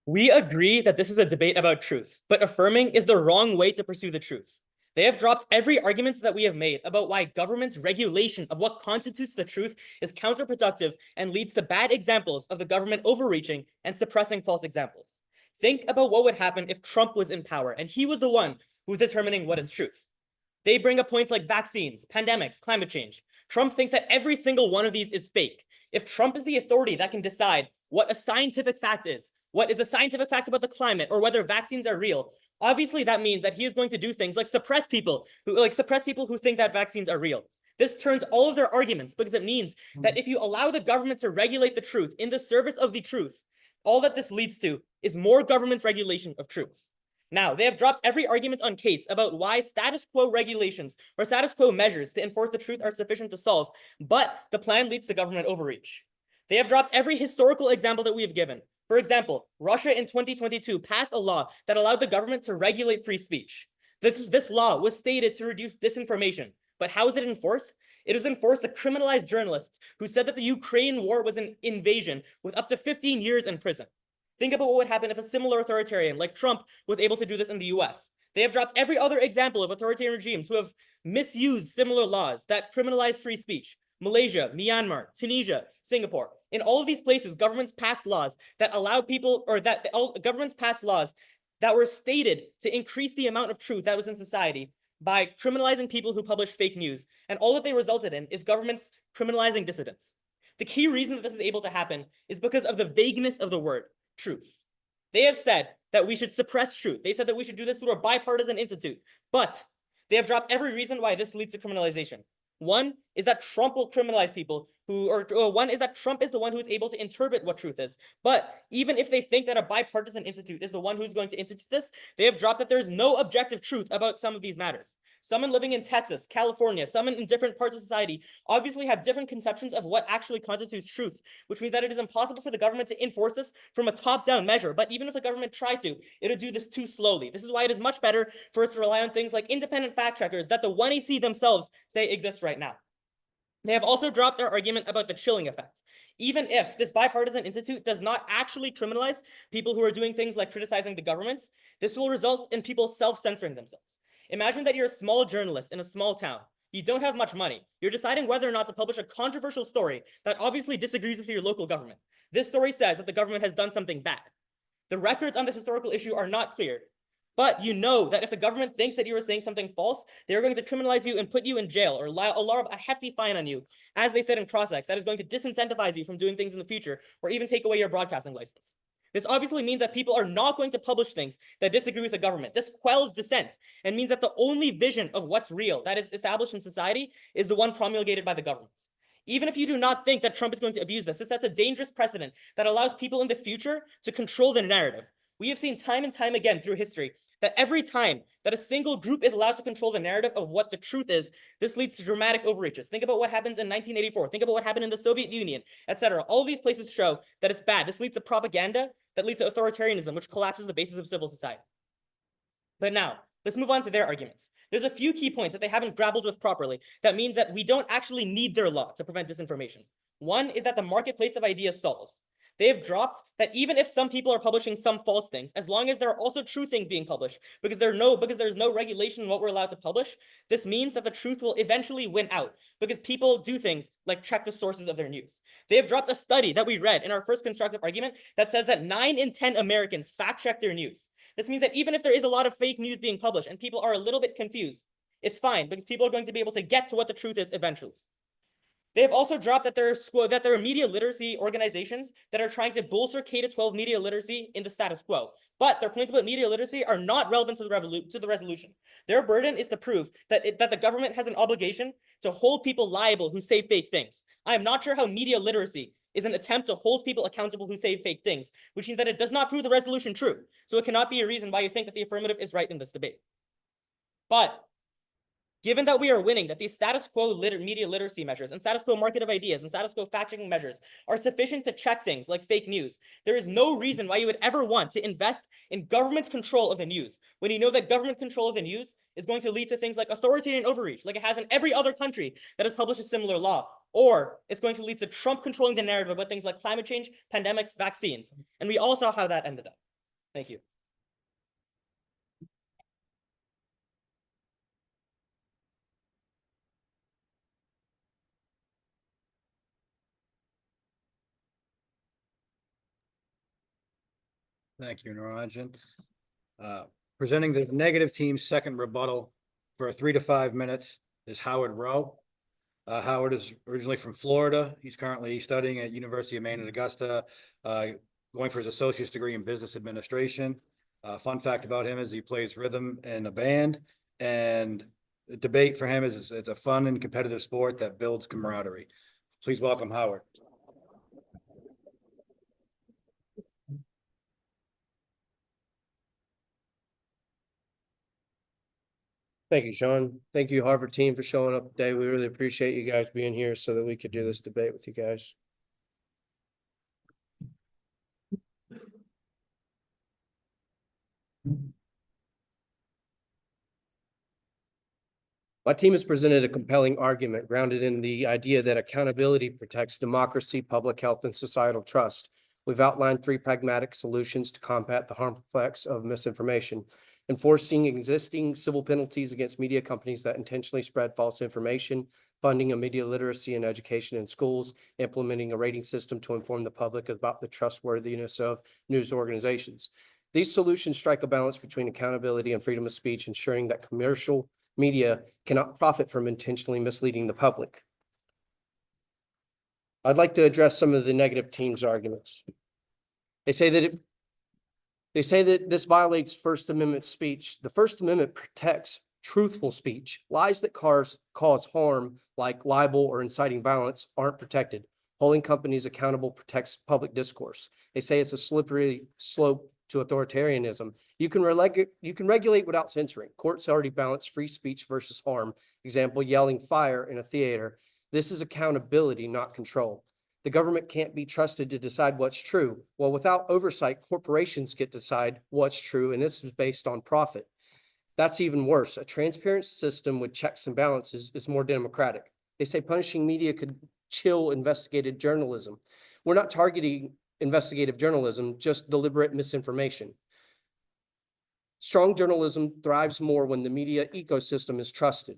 We agree that this is a debate about truth, but affirming is the wrong way to pursue the truth. They have dropped every argument that we have made about why government's regulation of what constitutes the truth is counterproductive and leads to bad examples of the government overreaching and suppressing false examples. Think about what would happen if Trump was in power and he was the one who's determining what is truth. They bring up points like vaccines, pandemics, climate change. Trump thinks that every single one of these is fake. If Trump is the authority that can decide what a scientific fact is, what is a scientific fact about the climate, or whether vaccines are real, obviously that means that he is going to do things like suppress people who think that vaccines are real. This turns all of their arguments because it means that if you allow the government to regulate the truth in the service of the truth, all that this leads to is more government's regulation of truth. Now, they have dropped every argument on case about why status quo regulations or status quo measures to enforce the truth are sufficient to solve, but the plan leads to government overreach. They have dropped every historical example that we have given. For example, Russia in 2022 passed a law that allowed the government to regulate free speech. This law was stated to reduce disinformation, but how is it enforced? It was enforced to criminalize journalists who said that the Ukraine war was an invasion with up to 15 years in prison. Think about what would happen if a similar authoritarian like Trump was able to do this in the US. They have dropped every other example of authoritarian regimes who have misused similar laws that criminalize free speech. Malaysia, Myanmar, Tunisia, Singapore. In all of these places, governments passed laws that allowed people, or that governments passed laws that were stated to increase the amount of truth that was in society by criminalizing people who publish fake news. And all that they resulted in is governments criminalizing dissidents. The key reason that this is able to happen is because of the vagueness of the word truth. They have said that we should suppress truth. They said that we should do this through a bipartisan institute, but they have dropped every reason why this leads to criminalization. One is that Trump will criminalize people who, or one is that Trump is the one who is able to interpret what truth is. But even if they think that a bipartisan institute is the one who's going to institute this, they have dropped that there's no objective truth about some of these matters. Someone living in Texas, California, someone in different parts of society obviously have different conceptions of what actually constitutes truth, which means that it is impossible for the government to enforce this from a top-down measure. But even if the government tried to, it would do this too slowly. This is why it is much better for us to rely on things like independent fact checkers that the 1AC themselves say exist right now. They have also dropped our argument about the chilling effect. Even if this bipartisan institute does not actually criminalize people who are doing things like criticizing the government, this will result in people self-censoring themselves. Imagine that you're a small journalist in a small town. You don't have much money. You're deciding whether or not to publish a controversial story that obviously disagrees with your local government. This story says that the government has done something bad. The records on this historical issue are not clear, but you know that if the government thinks that you are saying something false, they are going to criminalize you and put you in jail or lob a hefty fine on you, as they said in Crossx, that is going to disincentivize you from doing things in the future or even take away your broadcasting license. This obviously means that people are not going to publish things that disagree with the government. This quells dissent and means that the only vision of what's real that is established in society is the one promulgated by the government. Even if you do not think that Trump is going to abuse this sets a dangerous precedent that allows people in the future to control the narrative. We have seen time and time again through history that every time that a single group is allowed to control the narrative of what the truth is, this leads to dramatic overreaches. Think about what happens in 1984. Think about what happened in the Soviet Union, etc. All of these places show that it's bad. This leads to propaganda that leads to authoritarianism, which collapses the basis of civil society. But now, let's move on to their arguments. There's a few key points that they haven't grappled with properly that means that we don't actually need their law to prevent disinformation. One is that the marketplace of ideas solves. They have dropped that even if some people are publishing some false things, as long as there are also true things being published, because there's no regulation in what we're allowed to publish, this means that the truth will eventually win out, because people do things like check the sources of their news. They have dropped a study that we read in our first constructive argument that says that 9 in 10 Americans fact check their news. This means that even if there is a lot of fake news being published and people are a little bit confused, it's fine, because people are going to be able to get to what the truth is eventually. They have also dropped that there are media literacy organizations that are trying to bolster K-12 media literacy in the status quo. But their points about media literacy are not relevant to the resolution. Their burden is to prove that the government has an obligation to hold people liable who say fake things. I am not sure how media literacy is an attempt to hold people accountable who say fake things, which means that it does not prove the resolution true. So it cannot be a reason why you think that the affirmative is right in this debate. But given that we are winning, that these status quo media literacy measures and status quo market of ideas and status quo fact-checking measures are sufficient to check things like fake news, there is no reason why you would ever want to invest in government control of the news when you know that government control of the news is going to lead to things like authoritarian overreach, like it has in every other country that has published a similar law, or it's going to lead to Trump controlling the narrative about things like climate change, pandemics, vaccines. And we all saw how that ended up. Thank you. Thank you, Narajan. Presenting the negative team's second rebuttal for 3 to 5 minutes is Howard Rowe. Howard is originally from Florida. He's currently studying at University of Maine at Augusta, going for his associate's degree in business administration. Fun fact about him is he plays rhythm in a band, and debate for him is it's a fun and competitive sport that builds camaraderie. Please welcome Howard. Thank you, Sean. Thank you, Harvard team, for showing up today. We really appreciate you guys being here so that we could do this debate with you guys. My team has presented a compelling argument grounded in the idea that accountability protects democracy, public health, and societal trust. We've outlined 3 pragmatic solutions to combat the harmful effects of misinformation: enforcing existing civil penalties against media companies that intentionally spread false information, funding a media literacy and education in schools, implementing a rating system to inform the public about the trustworthiness of news organizations. These solutions strike a balance between accountability and freedom of speech, ensuring that commercial media cannot profit from intentionally misleading the public. I'd like to address some of the negative team's arguments. They say that this violates First Amendment speech. The First Amendment protects truthful speech. Lies that cause harm, like libel or inciting violence, aren't protected. Holding companies accountable protects public discourse. They say it's a slippery slope to authoritarianism. You can regulate without censoring. Courts already balance free speech versus harm. Example, yelling fire in a theater. This is accountability, not control. The government can't be trusted to decide what's true. Well, without oversight, corporations get to decide what's true, and this is based on profit. That's even worse. A transparent system with checks and balances is more democratic. They say punishing media could chill investigative journalism. We're not targeting investigative journalism, just deliberate misinformation. Strong journalism thrives more when the media ecosystem is trusted.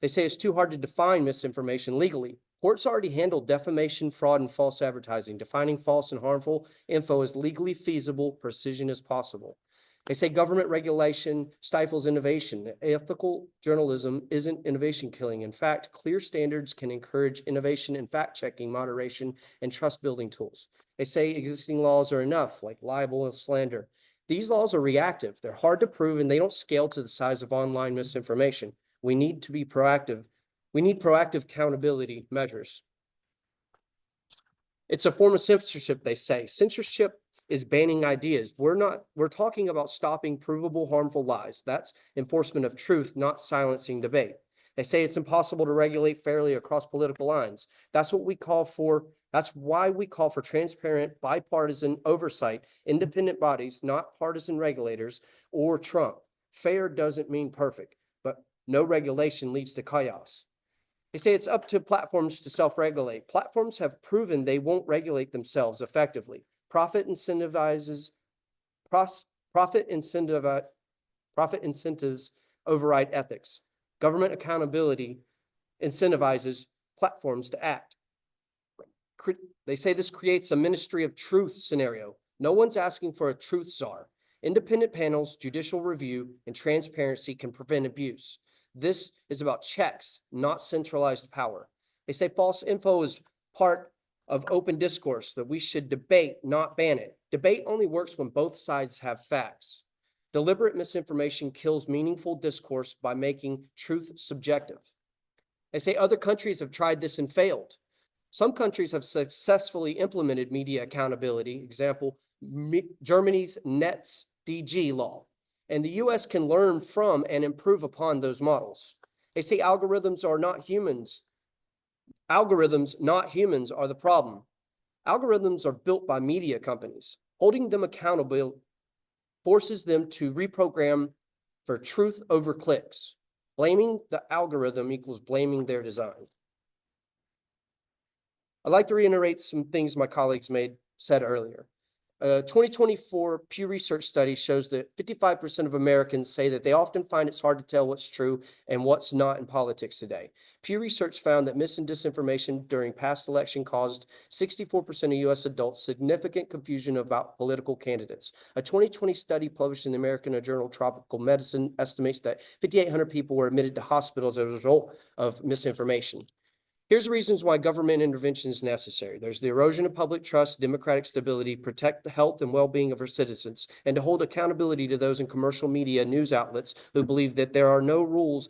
They say it's too hard to define misinformation legally. Courts already handle defamation, fraud, and false advertising. Defining false and harmful info as legally feasible, precision as possible. They say government regulation stifles innovation. Ethical journalism isn't innovation killing. In fact, clear standards can encourage innovation and fact-checking, moderation, and trust-building tools. They say existing laws are enough, like libel and slander. These laws are reactive. They're hard to prove, and they don't scale to the size of online misinformation. We need to be proactive. We need proactive accountability measures. It's a form of censorship, they say. Censorship is banning ideas. We're talking about stopping provable harmful lies. That's enforcement of truth, not silencing debate. They say it's impossible to regulate fairly across political lines. That's why we call for transparent, bipartisan oversight, independent bodies, not partisan regulators or Trump. Fair doesn't mean perfect, but no regulation leads to chaos. They say it's up to platforms to self-regulate. Platforms have proven they won't regulate themselves effectively. Profit incentives override ethics. Government accountability incentivizes platforms to act. They say this creates a ministry of truth scenario. No one's asking for a truth czar. Independent panels, judicial review, and transparency can prevent abuse. This is about checks, not centralized power. They say false info is part of open discourse, that we should debate, not ban it. Debate only works when both sides have facts. Deliberate misinformation kills meaningful discourse by making truth subjective. They say other countries have tried this and failed. Some countries have successfully implemented media accountability. Example, Germany's NetzDG law. And the US can learn from and improve upon those models. They say algorithms, not humans, are the problem. Algorithms are built by media companies. Holding them accountable forces them to reprogram for truth over clicks. Blaming the algorithm equals blaming their design. I'd like to reiterate some things my colleagues said earlier. A 2024 Pew Research study shows that 55% of Americans say that they often find it's hard to tell what's true and what's not in politics today. Pew Research found that mis and disinformation during past election caused 64% of U.S. adults significant confusion about political candidates. A 2020 study published in the American Journal of Tropical Medicine estimates that 5,800 people were admitted to hospitals as a result of misinformation. Here's the reasons why government intervention is necessary. There's the erosion of public trust, democratic stability, protect the health and well-being of our citizens, and to hold accountability to those in commercial media news outlets who believe that there are no rules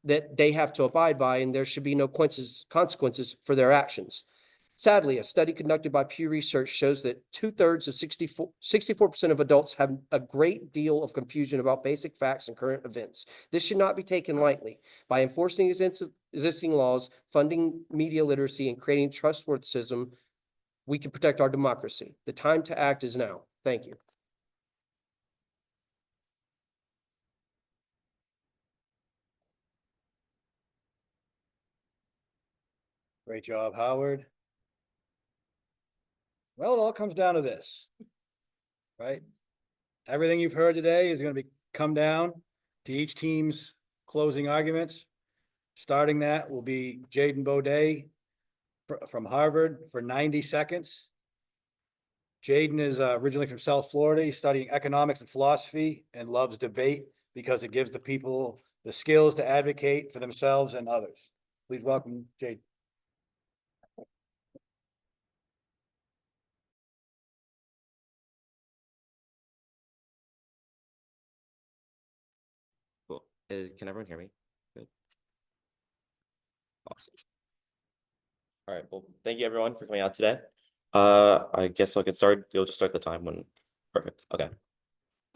that they have to abide by and there should be no consequences for their actions. Sadly, a study conducted by Pew Research shows that 2/3 of 64% of adults have a great deal of confusion about basic facts and current events. This should not be taken lightly. By enforcing existing laws, funding media literacy, and creating trustworthism, we can protect our democracy. The time to act is now. Thank you. Great job, Howard. Well, it all comes down to this, right? Everything you've heard today is going to come down to each team's closing arguments. Starting that will be Jaden Baudet from Harvard for 90 seconds. Jaden is originally from South Florida. He's studying economics and philosophy and loves debate because it gives the people the skills to advocate for themselves and others. Please welcome Jaden. Can everyone hear me? Good. Awesome. All right, well, thank you everyone for coming out today. I guess I'll get started. You'll just start the time when, perfect, okay.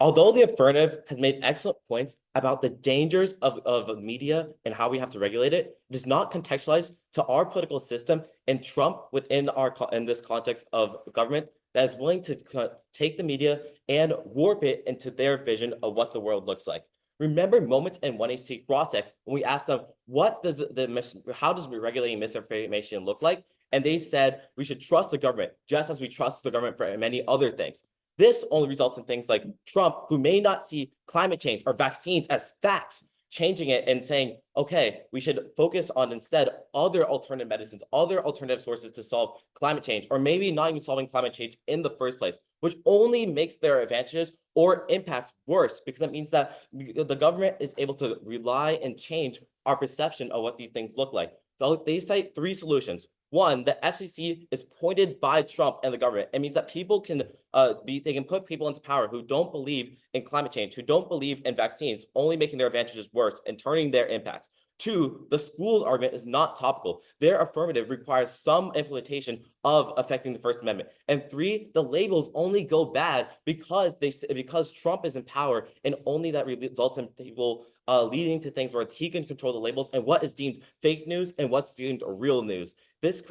Although the affirmative has made excellent points about the dangers of media and how we have to regulate it, it is not contextualized to our political system and Trump within in this context of government that is willing to take the media and warp it into their vision of what the world looks like. Remember moments in 1AC Cross-X when we asked them, how does regulating misinformation look like? And they said we should trust the government just as we trust the government for many other things. This only results in things like Trump, who may not see climate change or vaccines as facts, changing it and saying, okay, we should focus on instead other alternative medicines, other alternative sources to solve climate change, or maybe not even solving climate change in the first place, which only makes their advantages or impacts worse, because that means that the government is able to rely and change our perception of what these things look like. They cite 3 solutions. One, the FCC is appointed by Trump and the government. It means that people can they can put people into power who don't believe in climate change, who don't believe in vaccines, only making their advantages worse and turning their impacts. 2, the schools argument is not topical. Their affirmative requires some implementation of affecting the First Amendment. And 3, the labels only go bad because Trump is in power, and only that results in people leading to things where he can control the labels and what is deemed fake news and what's deemed real news. This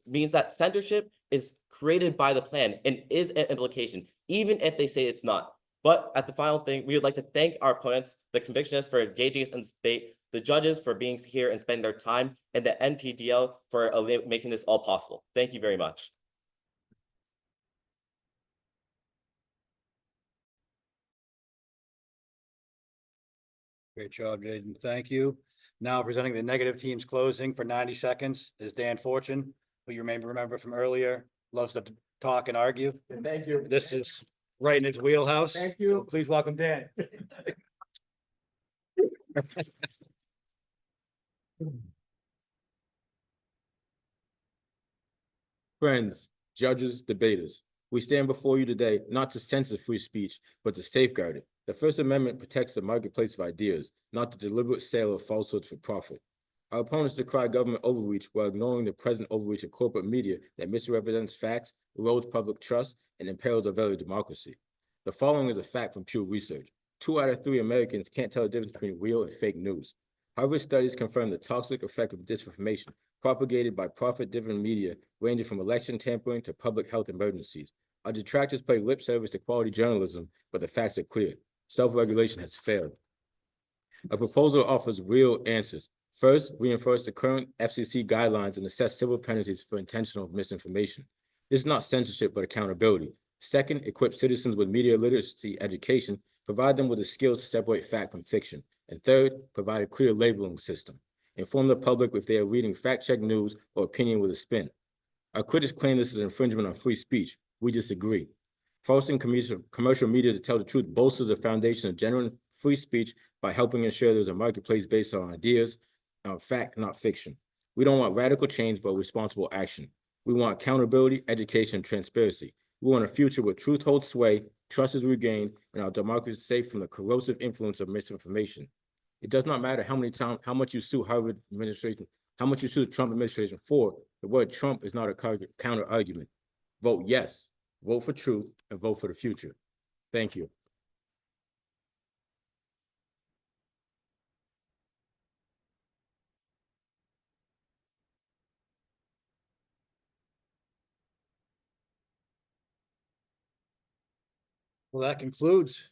means that censorship is created by the plan and is an implication, even if they say it's not. But at the final thing, we would like to thank our opponents, the Convictionists, for engaging us in this debate, the judges for being here and spending their time, and the NPDL for making this all possible. Thank you very much. Great job, Jaden. Thank you. Now presenting the negative team's closing for 90 seconds is Dan Fortune, who you may remember from earlier, loves to talk and argue. Thank you. This is right in his wheelhouse. Thank you. Please welcome Dan. Friends, judges, debaters, we stand before you today not to censor free speech, but to safeguard it. The First Amendment protects the marketplace of ideas, not the deliberate sale of falsehoods for profit. Our opponents decry government overreach while ignoring the present overreach of corporate media that misrepresents facts, erodes public trust, and imperils our very democracy. The following is a fact from Pew Research. 2 out of 3 Americans can't tell the difference between real and fake news. Harvard studies confirm the toxic effect of disinformation propagated by profit-driven media ranging from election tampering to public health emergencies. Our detractors pay lip service to quality journalism, but the facts are clear. Self-regulation has failed. A proposal offers real answers. First, reinforce the current FCC guidelines and assess civil penalties for intentional misinformation. This is not censorship, but accountability. Second, equip citizens with media literacy education, provide them with the skills to separate fact from fiction. And third, provide a clear labeling system. Inform the public if they are reading fact-checked news or opinion with a spin. Our critics claim this is an infringement on free speech. We disagree. Forcing commercial media to tell the truth bolsters the foundation of genuine free speech by helping ensure there's a marketplace based on ideas, fact, not fiction. We don't want radical change, but responsible action. We want accountability, education, and transparency. We want a future where truth holds sway, trust is regained, and our democracy is safe from the corrosive influence of misinformation. It does not matter how much you sue Harvard administration, how much you sue the Trump administration for. The word Trump is not a counter argument. Vote yes, vote for truth, and vote for the future. Thank you. Well, that concludes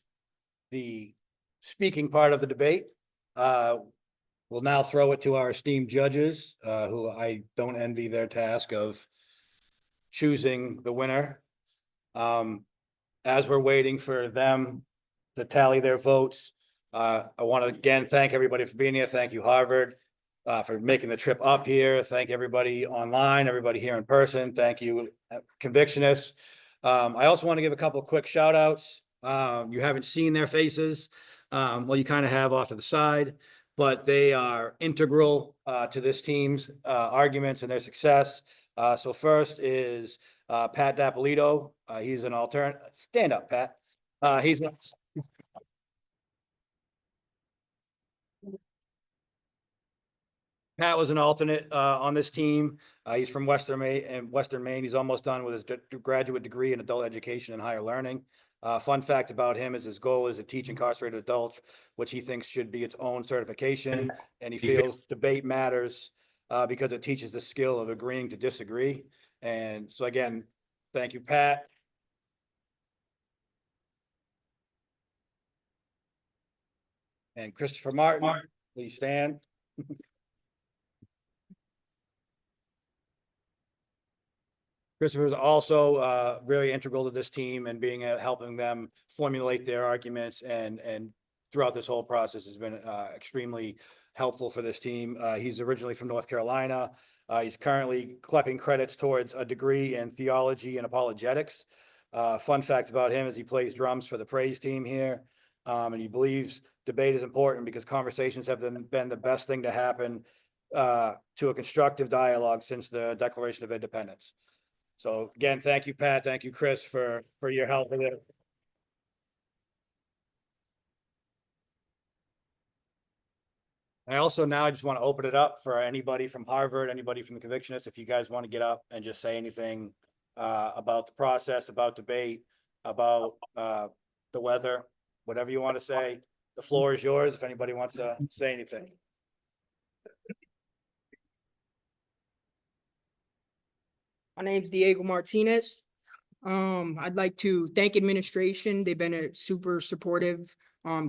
the speaking part of the debate. We'll now throw it to our esteemed judges, who I don't envy their task of choosing the winner. As we're waiting for them to tally their votes, I want to again thank everybody for being here. Thank you, Harvard, for making the trip up here. Thank everybody online, everybody here in person. Thank you, Convictionists. I also want to give a couple of quick shout outs. You haven't seen their faces. Well, you kind of have off to the side, but they are integral to this team's arguments and their success. So first is Pat Dapolito. He's an alternate. Stand up, Pat. He's Pat was an alternate on this team. He's from Western Maine. He's almost done with his graduate degree in adult education and higher learning. Fun fact about him is his goal is to teach incarcerated adults, which he thinks should be its own certification. And he feels debate matters because it teaches the skill of agreeing to disagree. And so again, thank you, Pat. And Christopher Martin, please stand. Christopher is also really integral to this team and being helping them formulate their arguments and throughout this whole process has been extremely helpful for this team. He's originally from North Carolina. He's currently collecting credits towards a degree in theology and apologetics. Fun fact about him is he plays drums for the praise team here. And he believes debate is important because conversations have been the best thing to happen to a constructive dialogue since the Declaration of Independence. So again, thank you, Pat. Thank you, Chris, for your help with it. I also now just want to open it up for anybody from Harvard, anybody from the Convictionists, if you guys want to get up and just say anything about the process, about debate, about the weather, whatever you want to say. The floor is yours if anybody wants to say anything. My name's Diego Martinez. I'd like to thank administration. They've been super supportive,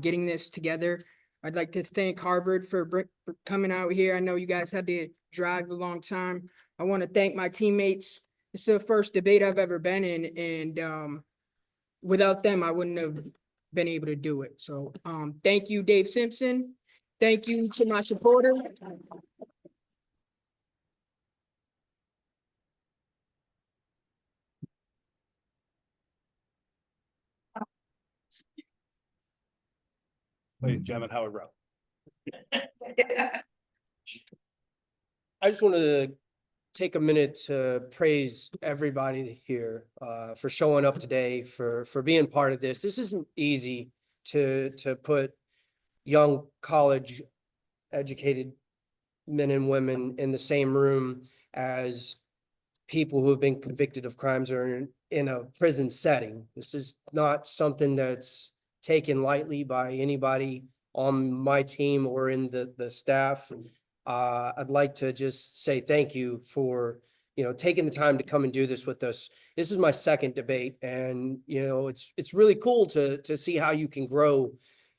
getting this together. I'd like to thank Harvard for coming out here. I know you guys had to drive a long time. I want to thank my teammates. It's the first debate I've ever been in, and without them, I wouldn't have been able to do it. So, thank you, Dave Simpson. Thank you to my supporters. Ladies and gentlemen, Howard Rowe. I just wanted to take a minute to praise everybody here for showing up today, for being part of this. This isn't easy to put young college educated men and women in the same room as people who have been convicted of crimes or in a prison setting. This is not something that's taken lightly by anybody on my team or in the staff. I'd like to just say thank you for, taking the time to come and do this with us. This is my second debate, and, it's really cool to see how you can grow,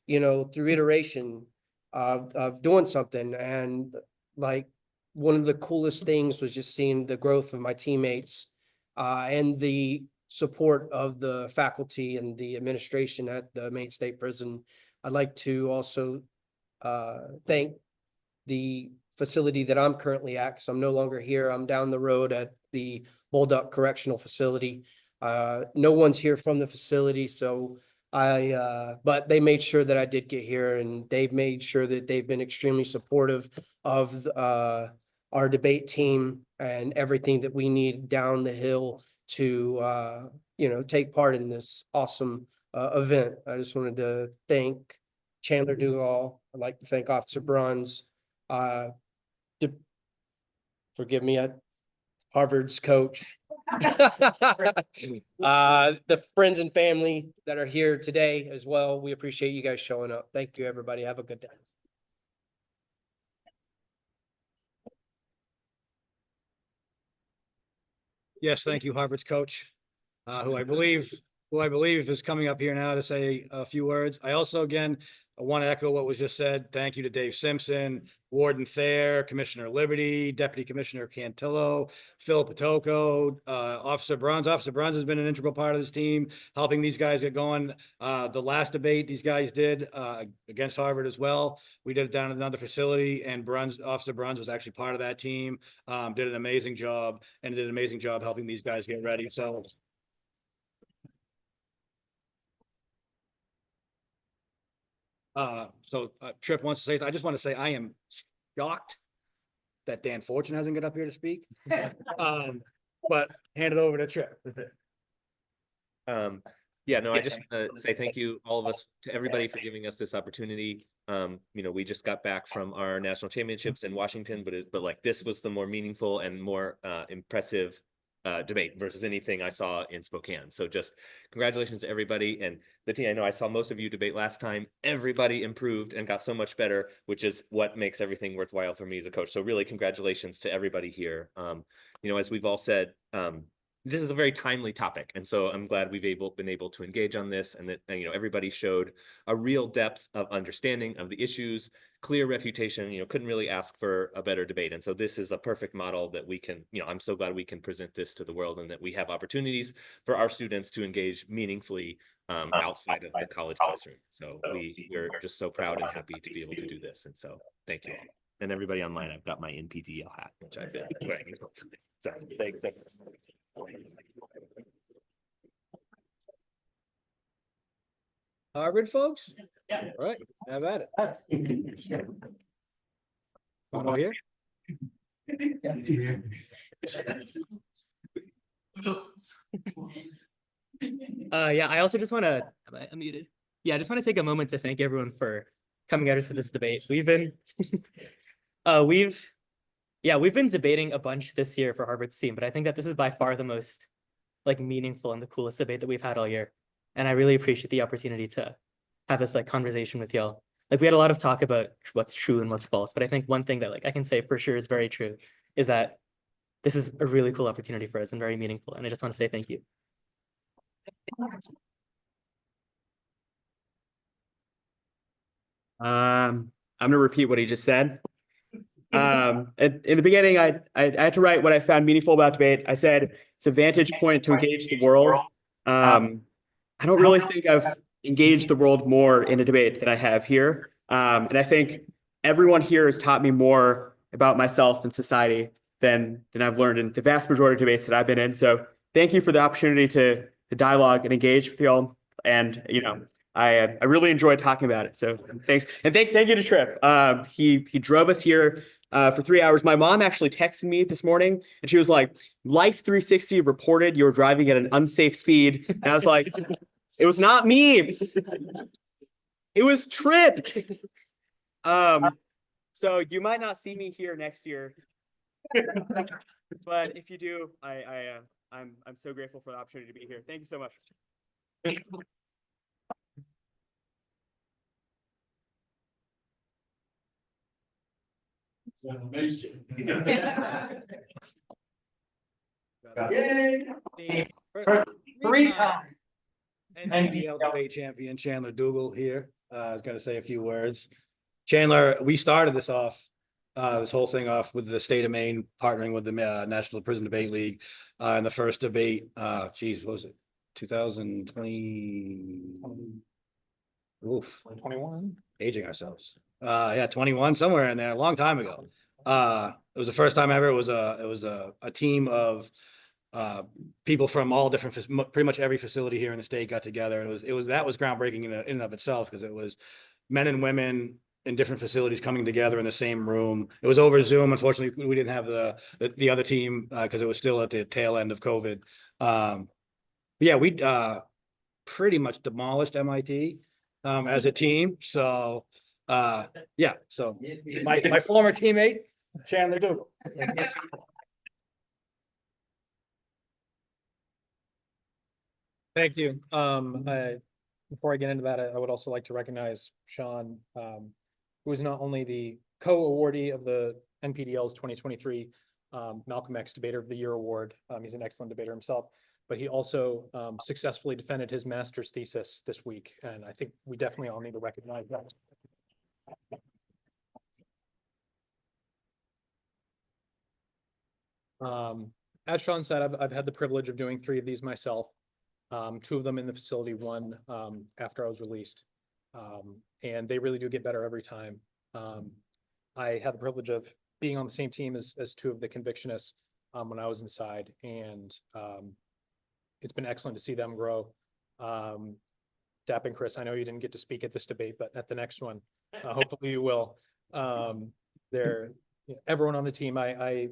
through iteration of doing something. And like, one of the coolest things was just seeing the growth of my teammates and the support of the faculty and the administration at the Maine State Prison. I'd like to also thank the facility that I'm currently at, because I'm no longer here. I'm down the road at the Bulldog Correctional Facility. No one's here from the facility, so but they made sure that I did get here, and they've made sure that they've been extremely supportive of our debate team and everything that we need down the hill to, take part in this awesome event. I just wanted to thank Chandler Dugal. I'd like to thank Officer Bruns. Forgive me, Harvard's coach. The friends and family that are here today as well. We appreciate you guys showing up. Thank you, everybody. Have a good day. Yes, thank you, Harvard's coach, who I believe is coming up here now to say a few words. I also, again, want to echo what was just said. Thank you to Dave Simpson, Warden Thayer, Commissioner Liberty, Deputy Commissioner Cantillo, Phil Potoko, Officer Bruns. Officer Bruns has been an integral part of this team, helping these guys get going. The last debate these guys did against Harvard as well. We did it down at another facility, and Officer Bruns was actually part of that team. Did an amazing job helping these guys get ready. So Tripp wants to say, I just want to say I am shocked that Dan Fortune hasn't got up here to speak. But hand it over to Tripp. Yeah, no, I just want to say thank you, all of us, to everybody for giving us this opportunity. We just got back from our national championships in Washington, but like this was the more meaningful and more impressive debate versus anything I saw in Spokane. So just congratulations to everybody and the team. I know I saw most of you debate last time. Everybody improved and got so much better, which is what makes everything worthwhile for me as a coach. So really congratulations to everybody here. As we've all said, this is a very timely topic. And so I'm glad we've been able to engage on this, and that, everybody showed a real depth of understanding of the issues, clear refutation, couldn't really ask for a better debate. And so this is a perfect model that we can, I'm so glad we can present this to the world, and that we have opportunities for our students to engage meaningfully outside of the college classroom. So we're just so proud and happy to be able to do this. And so thank you. And everybody online, I've got my NPDL hat, which I've been wearing. So thanks. Harvard folks? All right, have at it. One over here. Yeah, I also just want to, am I unmuted? Yeah, I just want to take a moment to thank everyone for coming out to this debate. We've been, we've been debating a bunch this year for Harvard's team, but I think that this is by far the most meaningful and the coolest debate that we've had all year. And I really appreciate the opportunity to have this conversation with y'all. We had a lot of talk about what's true and what's false, but I think one thing that I can say for sure is very true is that this is a really cool opportunity for us and very meaningful. And I just want to say thank you. I'm gonna repeat what he just said. In the beginning, I had to write what I found meaningful about debate. I said it's a vantage point to engage the world. I don't really think I've engaged the world more in a debate than I have here. And I think everyone here has taught me more about myself and society than I've learned in the vast majority of debates that I've been in. So thank you for the opportunity to dialogue and engage with y'all. And I really enjoyed talking about it. So thanks. And thank you to Tripp. He drove us here for 3 hours. My mom actually texted me this morning and she was like, Life 360 reported you were driving at an unsafe speed. And I was like, it was not me. It was Tripp. So you might not see me here next year. But if you do, I'm so grateful for the opportunity to be here. Thank you so much. It's amazing. Three times. NPDL debate champion Chandler Dougal here. I was going to say a few words. Chandler, we started this whole thing off with the state of Maine partnering with the National Prison Debate League in the first debate. What was it? 2020. Oof. 2021. Aging ourselves. 21, somewhere in there, a long time ago. It was the first time ever. It was a team of people from all different, pretty much every facility here in the state got together, and that was groundbreaking in and of itself, because it was men and women in different facilities coming together in the same room. It was over Zoom. Unfortunately, we didn't have the other team because it was still at the tail end of COVID. We pretty much demolished MIT as a team. So so my former teammate Chandler Dougal. Thank you. Before I get into that, I would also like to recognize Sean, who is not only the co-awardee of the NPDL's 2023 Malcolm X Debater of the Year Award. He's an excellent debater himself, but he also successfully defended his master's thesis this week. And I think we definitely all need to recognize that. As Sean said, I've had the privilege of doing 3 of these myself. 2 of them in the facility, 1 after I was released. And they really do get better every time. I had the privilege of being on the same team as 2 of the Convictionists when I was inside. And it's been excellent to see them grow. Dap and Chris, I know you didn't get to speak at this debate, but at the next one, hopefully you will. Everyone on the team, I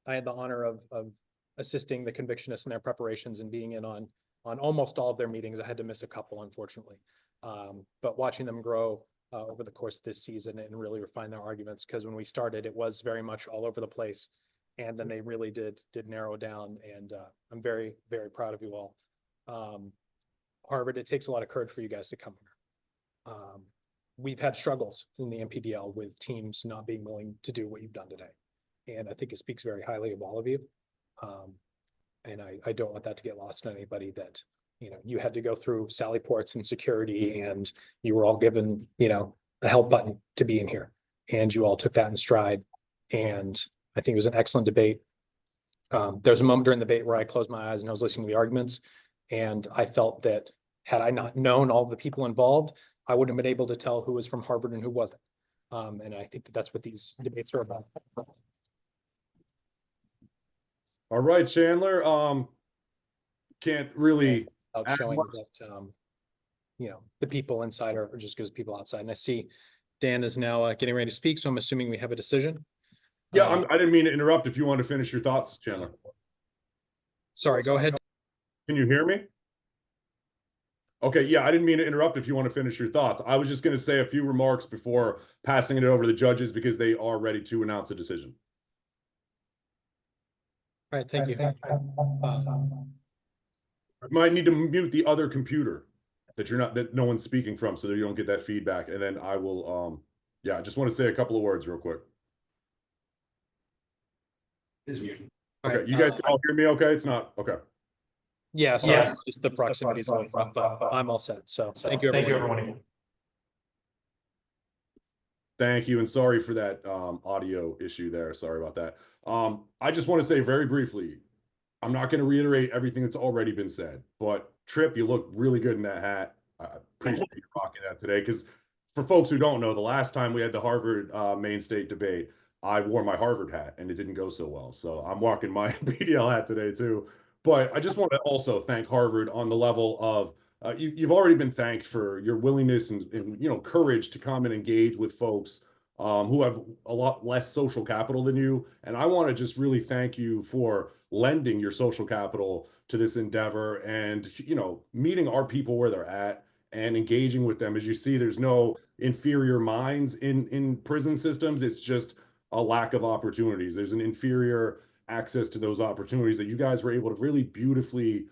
had the honor of assisting the Convictionists in their preparations and being in on almost all of their meetings. I had to miss a couple, unfortunately. But watching them grow over the course of this season and really refine their arguments, because when we started, it was very much all over the place. And then they really did narrow down, and I'm very, very proud of you all. Harvard, it takes a lot of courage for you guys to come here. We've had struggles in the MPDL with teams not being willing to do what you've done today. And I think it speaks very highly of all of you. And I don't want that to get lost on anybody, that, you know, you had to go through Sally Ports and security, and you were all given, you know, a help button to be in here. And you all took that in stride. And I think it was an excellent debate. There's a moment during the debate where I closed my eyes and I was listening to the arguments. And I felt that had I not known all the people involved, I wouldn't have been able to tell who was from Harvard and who wasn't. And I think that that's what these debates are about. All right, Chandler. Can't really Out showing that, you know, the people inside are just good as people outside. And I see Dan is now getting ready to speak, so I'm assuming we have a decision. Yeah, I didn't mean to interrupt. If you want to finish your thoughts, Chandler. Sorry, go ahead. Can you hear me? Okay, yeah, I didn't mean to interrupt if you want to finish your thoughts. I was just going to say a few remarks before passing it over to the judges, because they are ready to announce a decision. All right, thank you. I might need to mute the other computer that no one's speaking from, so that you don't get that feedback. And then I will, yeah, I just want to say a couple of words real quick. Okay, right, you guys can all hear me okay? It's not, okay. Yeah, so it's just the proximity is all, but I'm all set. So thank you, everyone. Thank you, and sorry for that audio issue there. Sorry about that. I just want to say very briefly, I'm not going to reiterate everything that's already been said, but Tripp, you look really good in that hat. I appreciate you rocking that today, because for folks who don't know, the last time we had the Harvard Maine State debate, I wore my Harvard hat and it didn't go so well. So I'm walking my PDL hat today too. But I just want to also thank Harvard on the level of you've already been thanked for your willingness and you know, courage to come and engage with folks who have a lot less social capital than you. And I want to just really thank you for lending your social capital to this endeavor, and, you know, meeting our people where they're at and engaging with them. As you see, there's no inferior minds in prison systems. It's just a lack of opportunities. There's an inferior access to those opportunities that you guys were able to really beautifully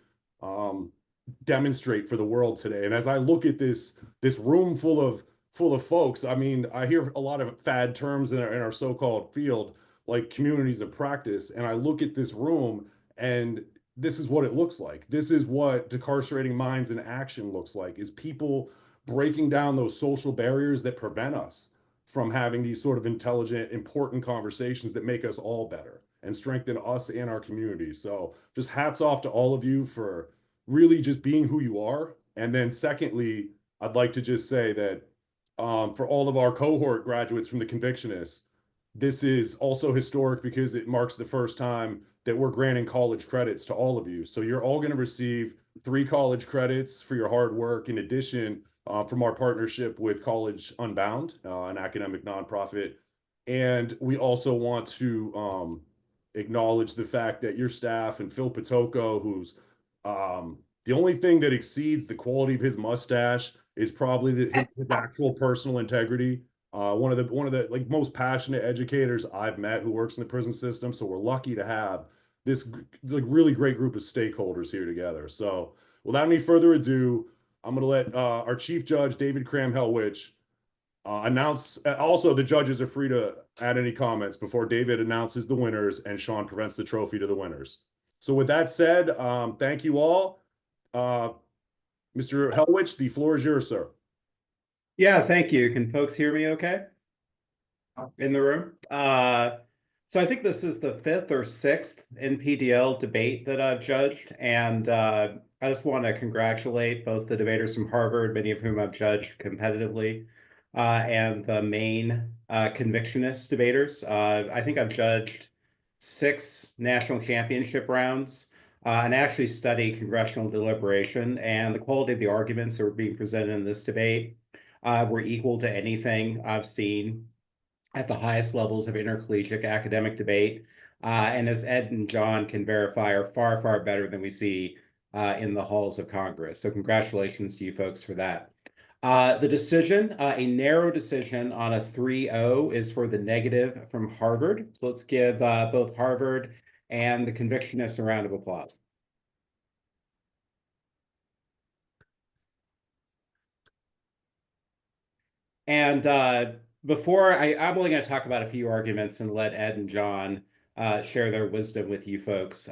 demonstrate for the world today. And as I look at this room full of folks, I mean, I hear a lot of fad terms in our so-called field, like communities of practice. And I look at this room, and this is what it looks like. This is what decarcerating minds in action looks like, is people breaking down those social barriers that prevent us from having these sort of intelligent, important conversations that make us all better and strengthen us and our communities. So just hats off to all of you for really just being who you are. And then secondly, I'd like to just say that for all of our cohort graduates from the Convictionists, this is also historic because it marks the first time that we're granting college credits to all of you. So you're all going to receive 3 college credits for your hard work, in addition from our partnership with College Unbound, an academic nonprofit. And we also want to acknowledge the fact that your staff and Phil Potoko, who's the only thing that exceeds the quality of his mustache is probably his actual personal integrity. One of the like most passionate educators I've met who works in the prison system. So we're lucky to have this like really great group of stakeholders here together. So without any further ado, I'm going to let our Chief Judge, David Cram-Helwich, announce. Also, the judges are free to add any comments before David announces the winners and Sean presents the trophy to the winners. So with that said, thank you all. Mr. Helwich, the floor is yours, sir. Yeah, thank you. Can folks hear me okay in the room? So I think this is the 5th or 6th NPDL debate that I've judged, and I just want to congratulate both the debaters from Harvard, many of whom I've judged competitively, and the Maine Convictionist debaters. I think I've judged 6 national championship rounds. And actually study congressional deliberation, and the quality of the arguments that were being presented in this debate were equal to anything I've seen at the highest levels of intercollegiate academic debate. and as Ed and John can verify, are far, far better than we see in the halls of Congress. So congratulations to you folks for that. The decision, a narrow decision on a 3-0 is for the negative from Harvard. So let's give both Harvard and the Convictionists a round of applause. And before I'm only going to talk about a few arguments and let Ed and John share their wisdom with you folks.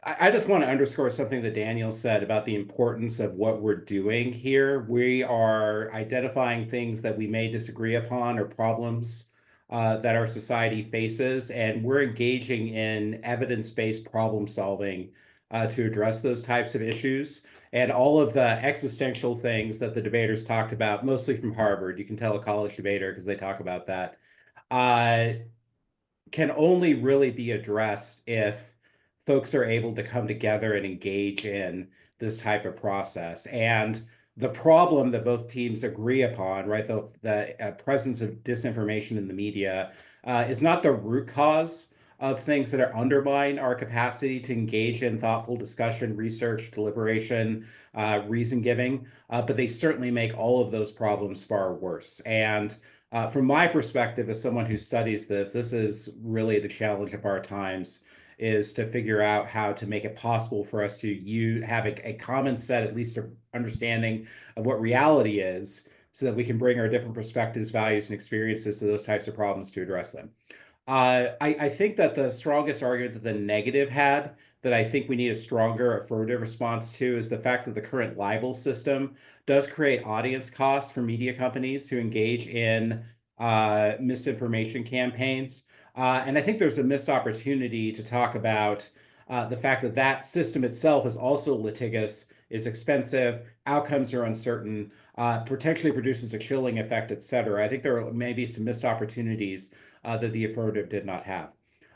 I just want to underscore something that Daniel said about the importance of what we're doing here. We are identifying things that we may disagree upon or problems that our society faces, and we're engaging in evidence-based problem solving to address those types of issues. And all of the existential things that the debaters talked about, mostly from Harvard, you can tell a college debater because they talk about that, can only really be addressed if folks are able to come together and engage in this type of process. And the problem that both teams agree upon, right, the presence of disinformation in the media is not the root cause of things that are undermine our capacity to engage in thoughtful discussion, research, deliberation, reason giving, but they certainly make all of those problems far worse. And from my perspective, as someone who studies this is really the challenge of our times, is to figure out how to make it possible for us to have a common set, at least of understanding of what reality is, so that we can bring our different perspectives, values, and experiences to those types of problems to address them. I think that the strongest argument that the negative had, that I think we need a stronger affirmative response to, is the fact that the current libel system does create audience costs for media companies who engage in misinformation campaigns. And I think there's a missed opportunity to talk about the fact that that system itself is also litigious, is expensive, outcomes are uncertain, potentially produces a chilling effect, et cetera. I think there may be some missed opportunities that the affirmative did not have.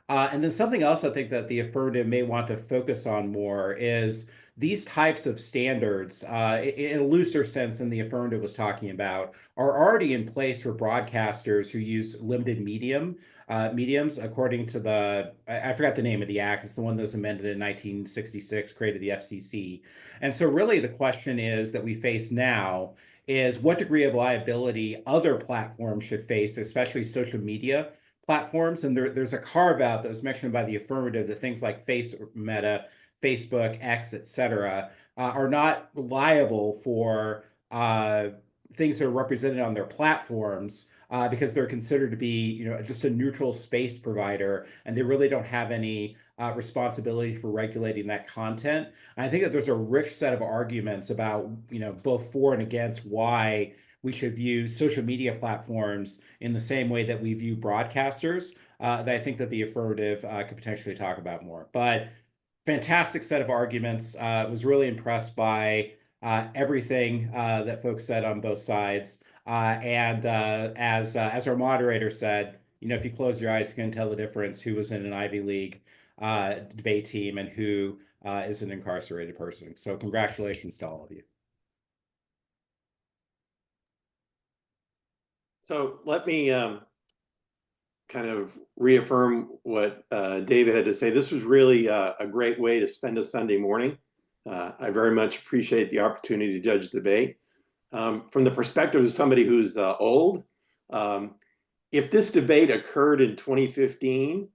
And then something else I think that the affirmative may want to focus on more is these types of standards, in a looser sense than the affirmative was talking about, are already in place for broadcasters who use limited mediums, according to I forgot the name of the act. It's the one that was amended in 1966, created the FCC. And so really the question is that we face now is what degree of liability other platforms should face, especially social media platforms. And there's a carve out that was mentioned by the affirmative that things like Meta, Facebook, X, et cetera, are not liable for things that are represented on their platforms because they're considered to be, just a neutral space provider, and they really don't have any responsibility for regulating that content. And I think that there's a rich set of arguments about, both for and against why we should view social media platforms in the same way that we view broadcasters, that I think that the affirmative could potentially talk about more. But fantastic set of arguments. Was really impressed by everything that folks said on both sides. And as our moderator said, if you close your eyes, you can tell the difference who was in an Ivy League debate team and who is an incarcerated person. So congratulations to all of you. So let me kind of reaffirm what David had to say. This was really a great way to spend a Sunday morning. I very much appreciate the opportunity to judge debate. From the perspective of somebody who's old, if this debate occurred in 2015,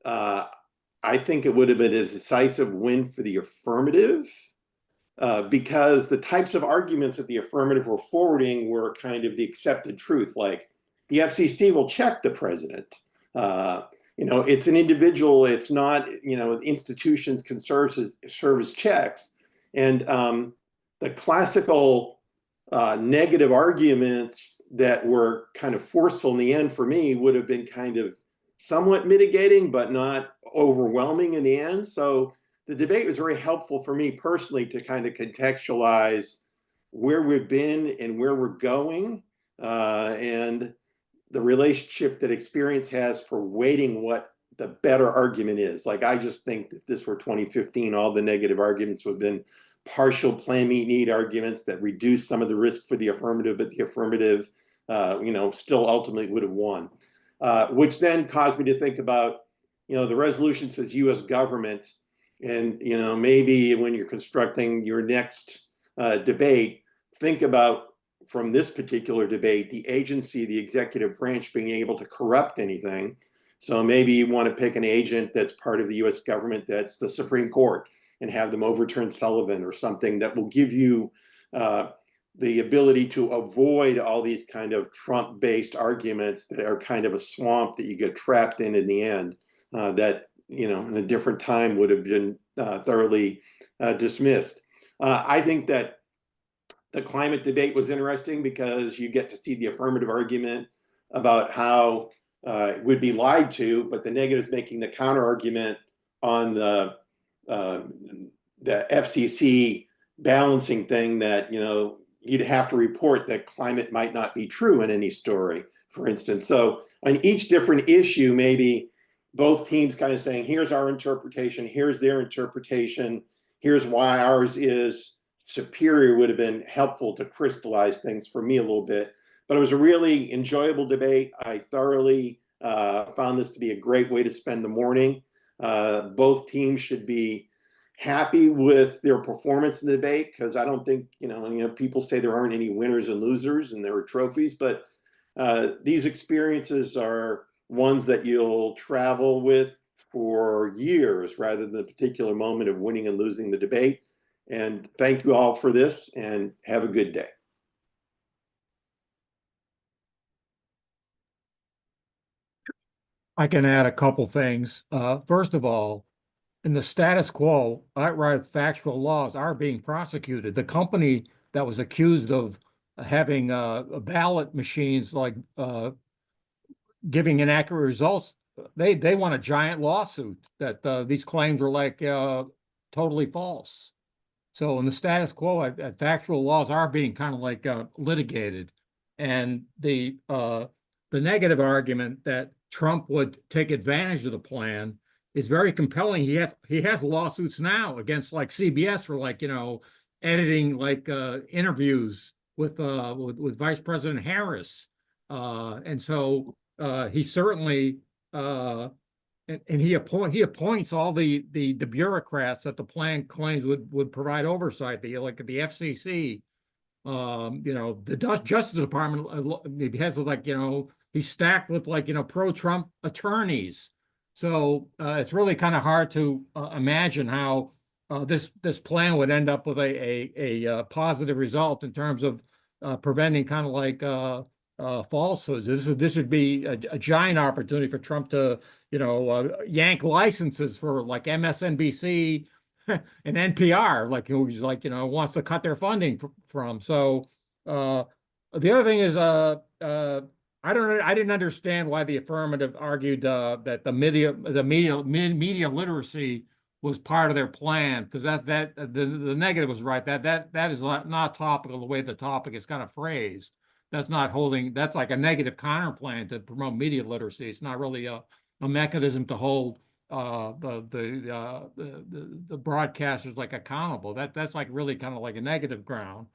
I think it would have been a decisive win for the affirmative, because the types of arguments that the affirmative were forwarding were kind of the accepted truth, like the FCC will check the president. It's an individual, it's not, institutions can serve as checks. And the classical negative arguments that were kind of forceful in the end for me would have been kind of somewhat mitigating, but not overwhelming in the end. So the debate was very helpful for me personally to kind of contextualize where we've been and where we're going, and the relationship that experience has for weighting what the better argument is. Like, I just think if this were 2015, all the negative arguments would have been partial plan-meet-need arguments that reduce some of the risk for the affirmative, but the affirmative, still ultimately would have won. Which then caused me to think about, the resolution says US government. And, maybe when you're constructing your next debate, think about from this particular debate, the agency, the executive branch being able to corrupt anything. So maybe you want to pick an agent that's part of the US government that's the Supreme Court and have them overturn Sullivan or something that will give you the ability to avoid all these kind of Trump-based arguments that are kind of a swamp that you get trapped in the end that, in a different time would have been thoroughly dismissed. I think that the climate debate was interesting because you get to see the affirmative argument about how it would be lied to, but the negative is making the counter argument on the FCC balancing thing that, you'd have to report that climate might not be true in any story, for instance. So on each different issue, maybe both teams kind of saying, here's our interpretation, here's their interpretation, here's why ours is superior would have been helpful to crystallize things for me a little bit. But it was a really enjoyable debate. I thoroughly found this to be a great way to spend the morning. Both teams should be happy with their performance in the debate because I don't think, people say there aren't any winners and losers and there are trophies, but these experiences are ones that you'll travel with for years rather than the particular moment of winning and losing the debate. And thank you all for this and have a good day. I can add a couple things. First of all, in the status quo, outright factual laws are being prosecuted. The company that was accused of having ballot machines like giving inaccurate results, they won a giant lawsuit that these claims were like totally false. So in the status quo, factual laws are being kind of like litigated, and the negative argument that Trump would take advantage of the plan is very compelling. He has lawsuits now against like CBS for like editing like interviews with Vice President Harris, and so he certainly and he appoints all the bureaucrats that the plan claims would provide oversight, the FCC, the Justice Department. He has like he's stacked with like pro-Trump attorneys. So it's really kind of hard to imagine how this plan would end up with a positive result in terms of preventing kind of like falsehoods. This would be a giant opportunity for Trump to yank licenses for like MSNBC and NPR, like who's like wants to cut their funding from. So the other thing is I didn't understand why the affirmative argued that the media literacy was part of their plan, because the negative was right. That is not topical the way the topic is kind of phrased. That's like a negative counter plan to promote media literacy. It's not really a mechanism to hold the broadcasters like accountable. That's like really kind of like a negative ground.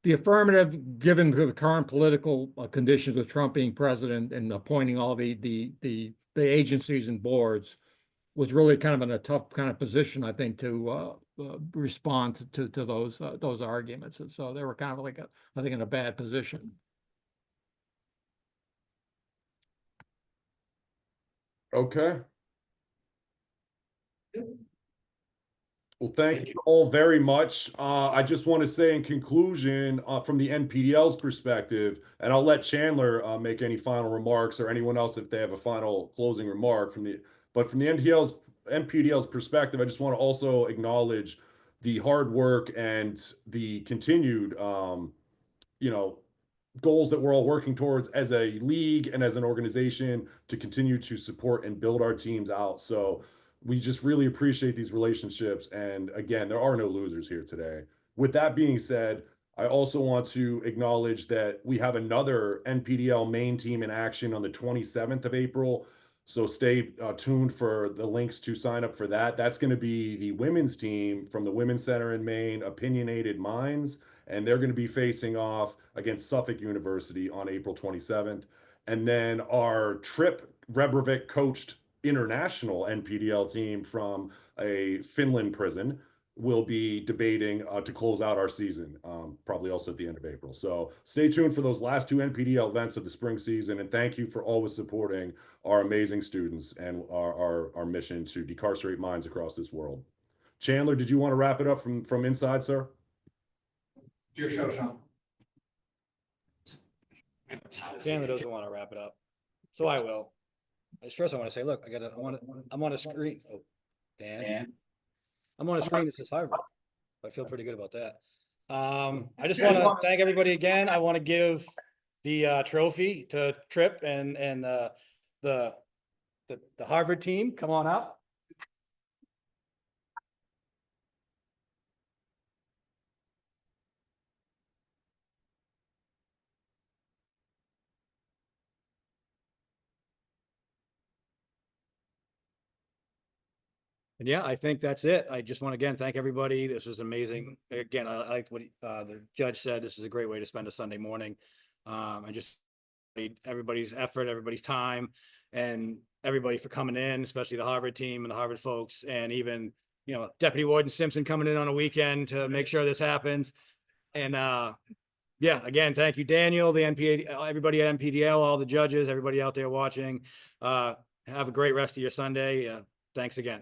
The affirmative, given the current political conditions with Trump being president and appointing all the agencies and boards, was really kind of in a tough kind of position, I think, to respond to those arguments. And so they were kind of like I think in a bad position. Okay. Well, thank you all very much. I just want to say in conclusion, from the NPDL's perspective, and I'll let Chandler make any final remarks or anyone else if they have a final closing remark from the NPDL's perspective, I just want to also acknowledge the hard work and the continued, goals that we're all working towards as a league and as an organization to continue to support and build our teams out. So we just really appreciate these relationships. And again, there are no losers here today. With that being said, I also want to acknowledge that we have another NPDL main team in action on the 27th of April. So stay tuned for the links to sign up for that. That's going to be the women's team from the Women's Center in Maine, Opinionated Minds, and they're going to be facing off against Suffolk University on April 27th. And then our Trip Rebrovic coached international NPDL team from a Finland prison will be debating to close out our season, probably also at the end of April. So stay tuned for those last two NPDL events of the spring season. And thank you for always supporting our amazing students and our mission to decarcerate minds across this world. Chandler, did you want to wrap it up from inside, sir? Your show, Sean. Chandler doesn't want to wrap it up, so I will. First, I want to say, look, I'm on a screen. Oh, Dan. I'm on a screen that says Harvard. I feel pretty good about that. I just want to thank everybody again. I want to give the trophy to Trip and the Harvard team. Come on up. And yeah, I think that's it. I just want to again thank everybody. This was amazing. Again, I liked what the judge said. This is a great way to spend a Sunday morning. I just need everybody's effort, everybody's time, and everybody for coming in, especially the Harvard team and the Harvard folks, and even Deputy Warden Simpson coming in on a weekend to make sure this happens. And yeah, again, thank you, Daniel, the NPA, everybody at NPDL, all the judges, everybody out there watching. Have a great rest of your Sunday. Thanks again.